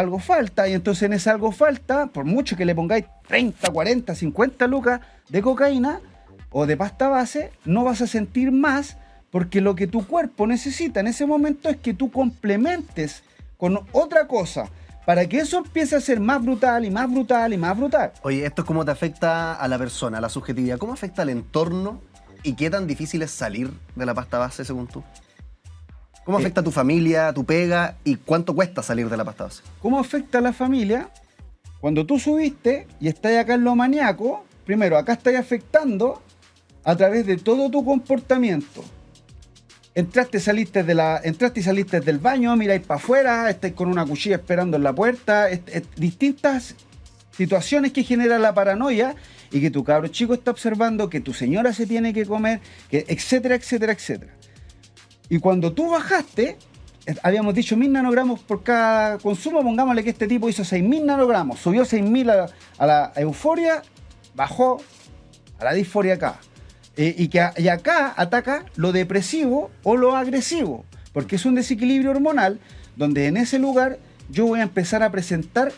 y entonces en ese algo falta, por mucho que le pongáis 30, 40, 50 lucas de cocaína o de pasta base, no vas a sentir más, porque lo que tu cuerpo necesita en ese momento es que tú complementes con otra cosa, para que eso empiece a ser más brutal y más brutal y más brutal. Oye, esto es cómo te afecta a la persona, a la subjetividad. ¿Cómo afecta al entorno y qué tan difícil es salir de la pasta base según tú? ¿Cómo afecta a tu familia, a tu pega y cuánto cuesta salir de la pasta base? ¿Cómo afecta a la familia? Cuando tú subiste y estás acá en lo maníaco, primero, acá estás afectando a través de todo tu comportamiento. Entraste y saliste del baño, miráis para afuera, estáis con una cuchilla esperando en la puerta, distintas situaciones que generan la paranoia y que tu cabro chico está observando, que tu señora se tiene que comer, que etcétera, etcétera, etcétera. Y cuando tú bajaste, habíamos dicho 1000 nanogramos por cada consumo, pongámosle que este tipo hizo 6000 nanogramos, subió 6000 a la euforia, bajó a la disforia acá. Y acá ataca lo depresivo o lo agresivo, porque es un desequilibrio hormonal donde en ese lugar yo voy a empezar a presentar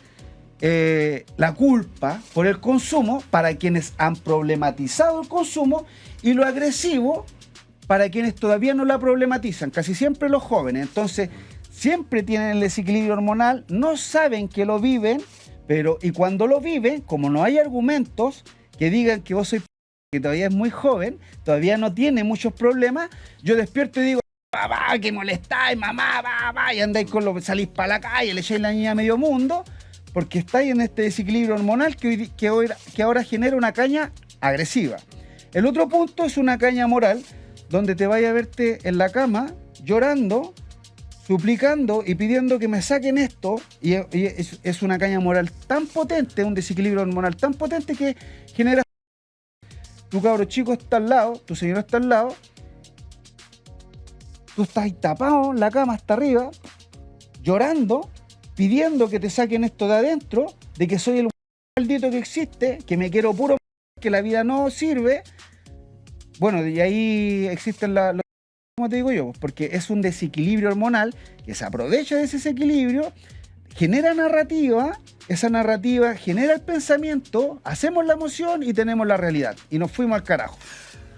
la culpa por el consumo para quienes han problematizado el consumo y lo agresivo para quienes todavía no la problematizan, casi siempre los jóvenes. Entonces, siempre tienen el desequilibrio hormonal, no saben que lo viven, y cuando lo viven, como no hay argumentos que digan que vos sois que todavía es muy joven, todavía no tiene muchos problemas, yo despierto y digo, papá, que molestáis, mamá, papá, y andáis salís para la calle, le echáis la niña a medio mundo, porque estáis en este desequilibrio hormonal que ahora genera una caña agresiva. El otro punto es una caña moral, donde te vaya a verte en la cama, llorando, suplicando y pidiendo que me saquen esto, y es una caña moral tan potente, un desequilibrio hormonal tan potente que genera... Tu cabro chico está al lado, tu señora está al lado, tú estás ahí tapado en la cama hasta arriba, llorando, pidiendo que te saquen esto de adentro, de que soy el maldito que existe, que me quiero puro, que la vida no sirve. Bueno, y ahí existen como te digo yo, porque es un desequilibrio hormonal que se aprovecha de ese desequilibrio, genera narrativa, esa narrativa genera el pensamiento, hacemos la emoción y tenemos la realidad. Y nos fuimos al carajo.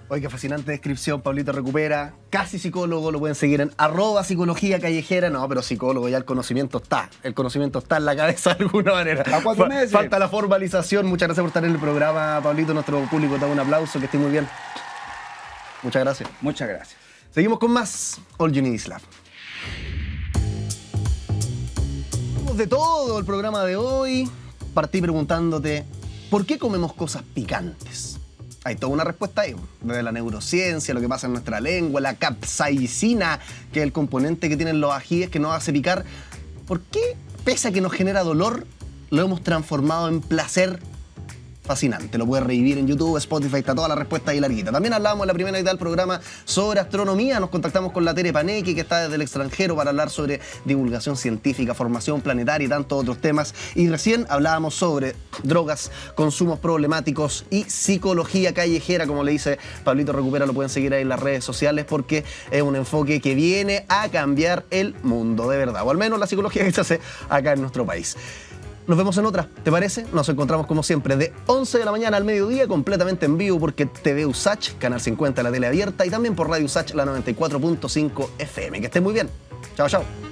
Oye, qué fascinante descripción, Pablito Recupera. Casi psicólogo, lo pueden seguir en @psicología callejera. No, pero psicólogo, ya el conocimiento está. El conocimiento está en la cabeza de alguna manera. A 4 meses. Falta la formalización. Muchas gracias por estar en el programa, Pablito. Nuestro público te da un aplauso, que esté muy bien. Muchas gracias. Muchas gracias. Seguimos con más All You Need Is Love. De todo el programa de hoy, partí preguntándote ¿por qué comemos cosas picantes? Hay toda una respuesta ahí, desde la neurociencia, lo que pasa en nuestra lengua, la capsaicina, que es el componente que tienen los ajíes que nos hace picar. ¿Por qué, pese a que nos genera dolor, lo hemos transformado en placer fascinante. Lo puedes revivir en YouTube, Spotify, está toda la respuesta ahí larguita. También hablábamos en la primera mitad del programa sobre astronomía. Nos contactamos con la Tere Panequi, que está desde el extranjero, para hablar sobre divulgación científica, formación planetaria y tantos otros temas. Y recién hablábamos sobre drogas, consumos problemáticos y psicología callejera, como le dice Pablito Recupera. Lo pueden seguir ahí en las redes sociales porque es un enfoque que viene a cambiar el mundo, de verdad. O al menos la psicología que se hace acá en nuestro país. Nos vemos en otra, ¿te parece? Nos encontramos como siempre de 11 de la mañana al mediodía, completamente en vivo porque TV USACH, Canal 50, la tele abierta, y también por Radio USACH, la 94.5 FM. Que estén muy bien. Chao, chao.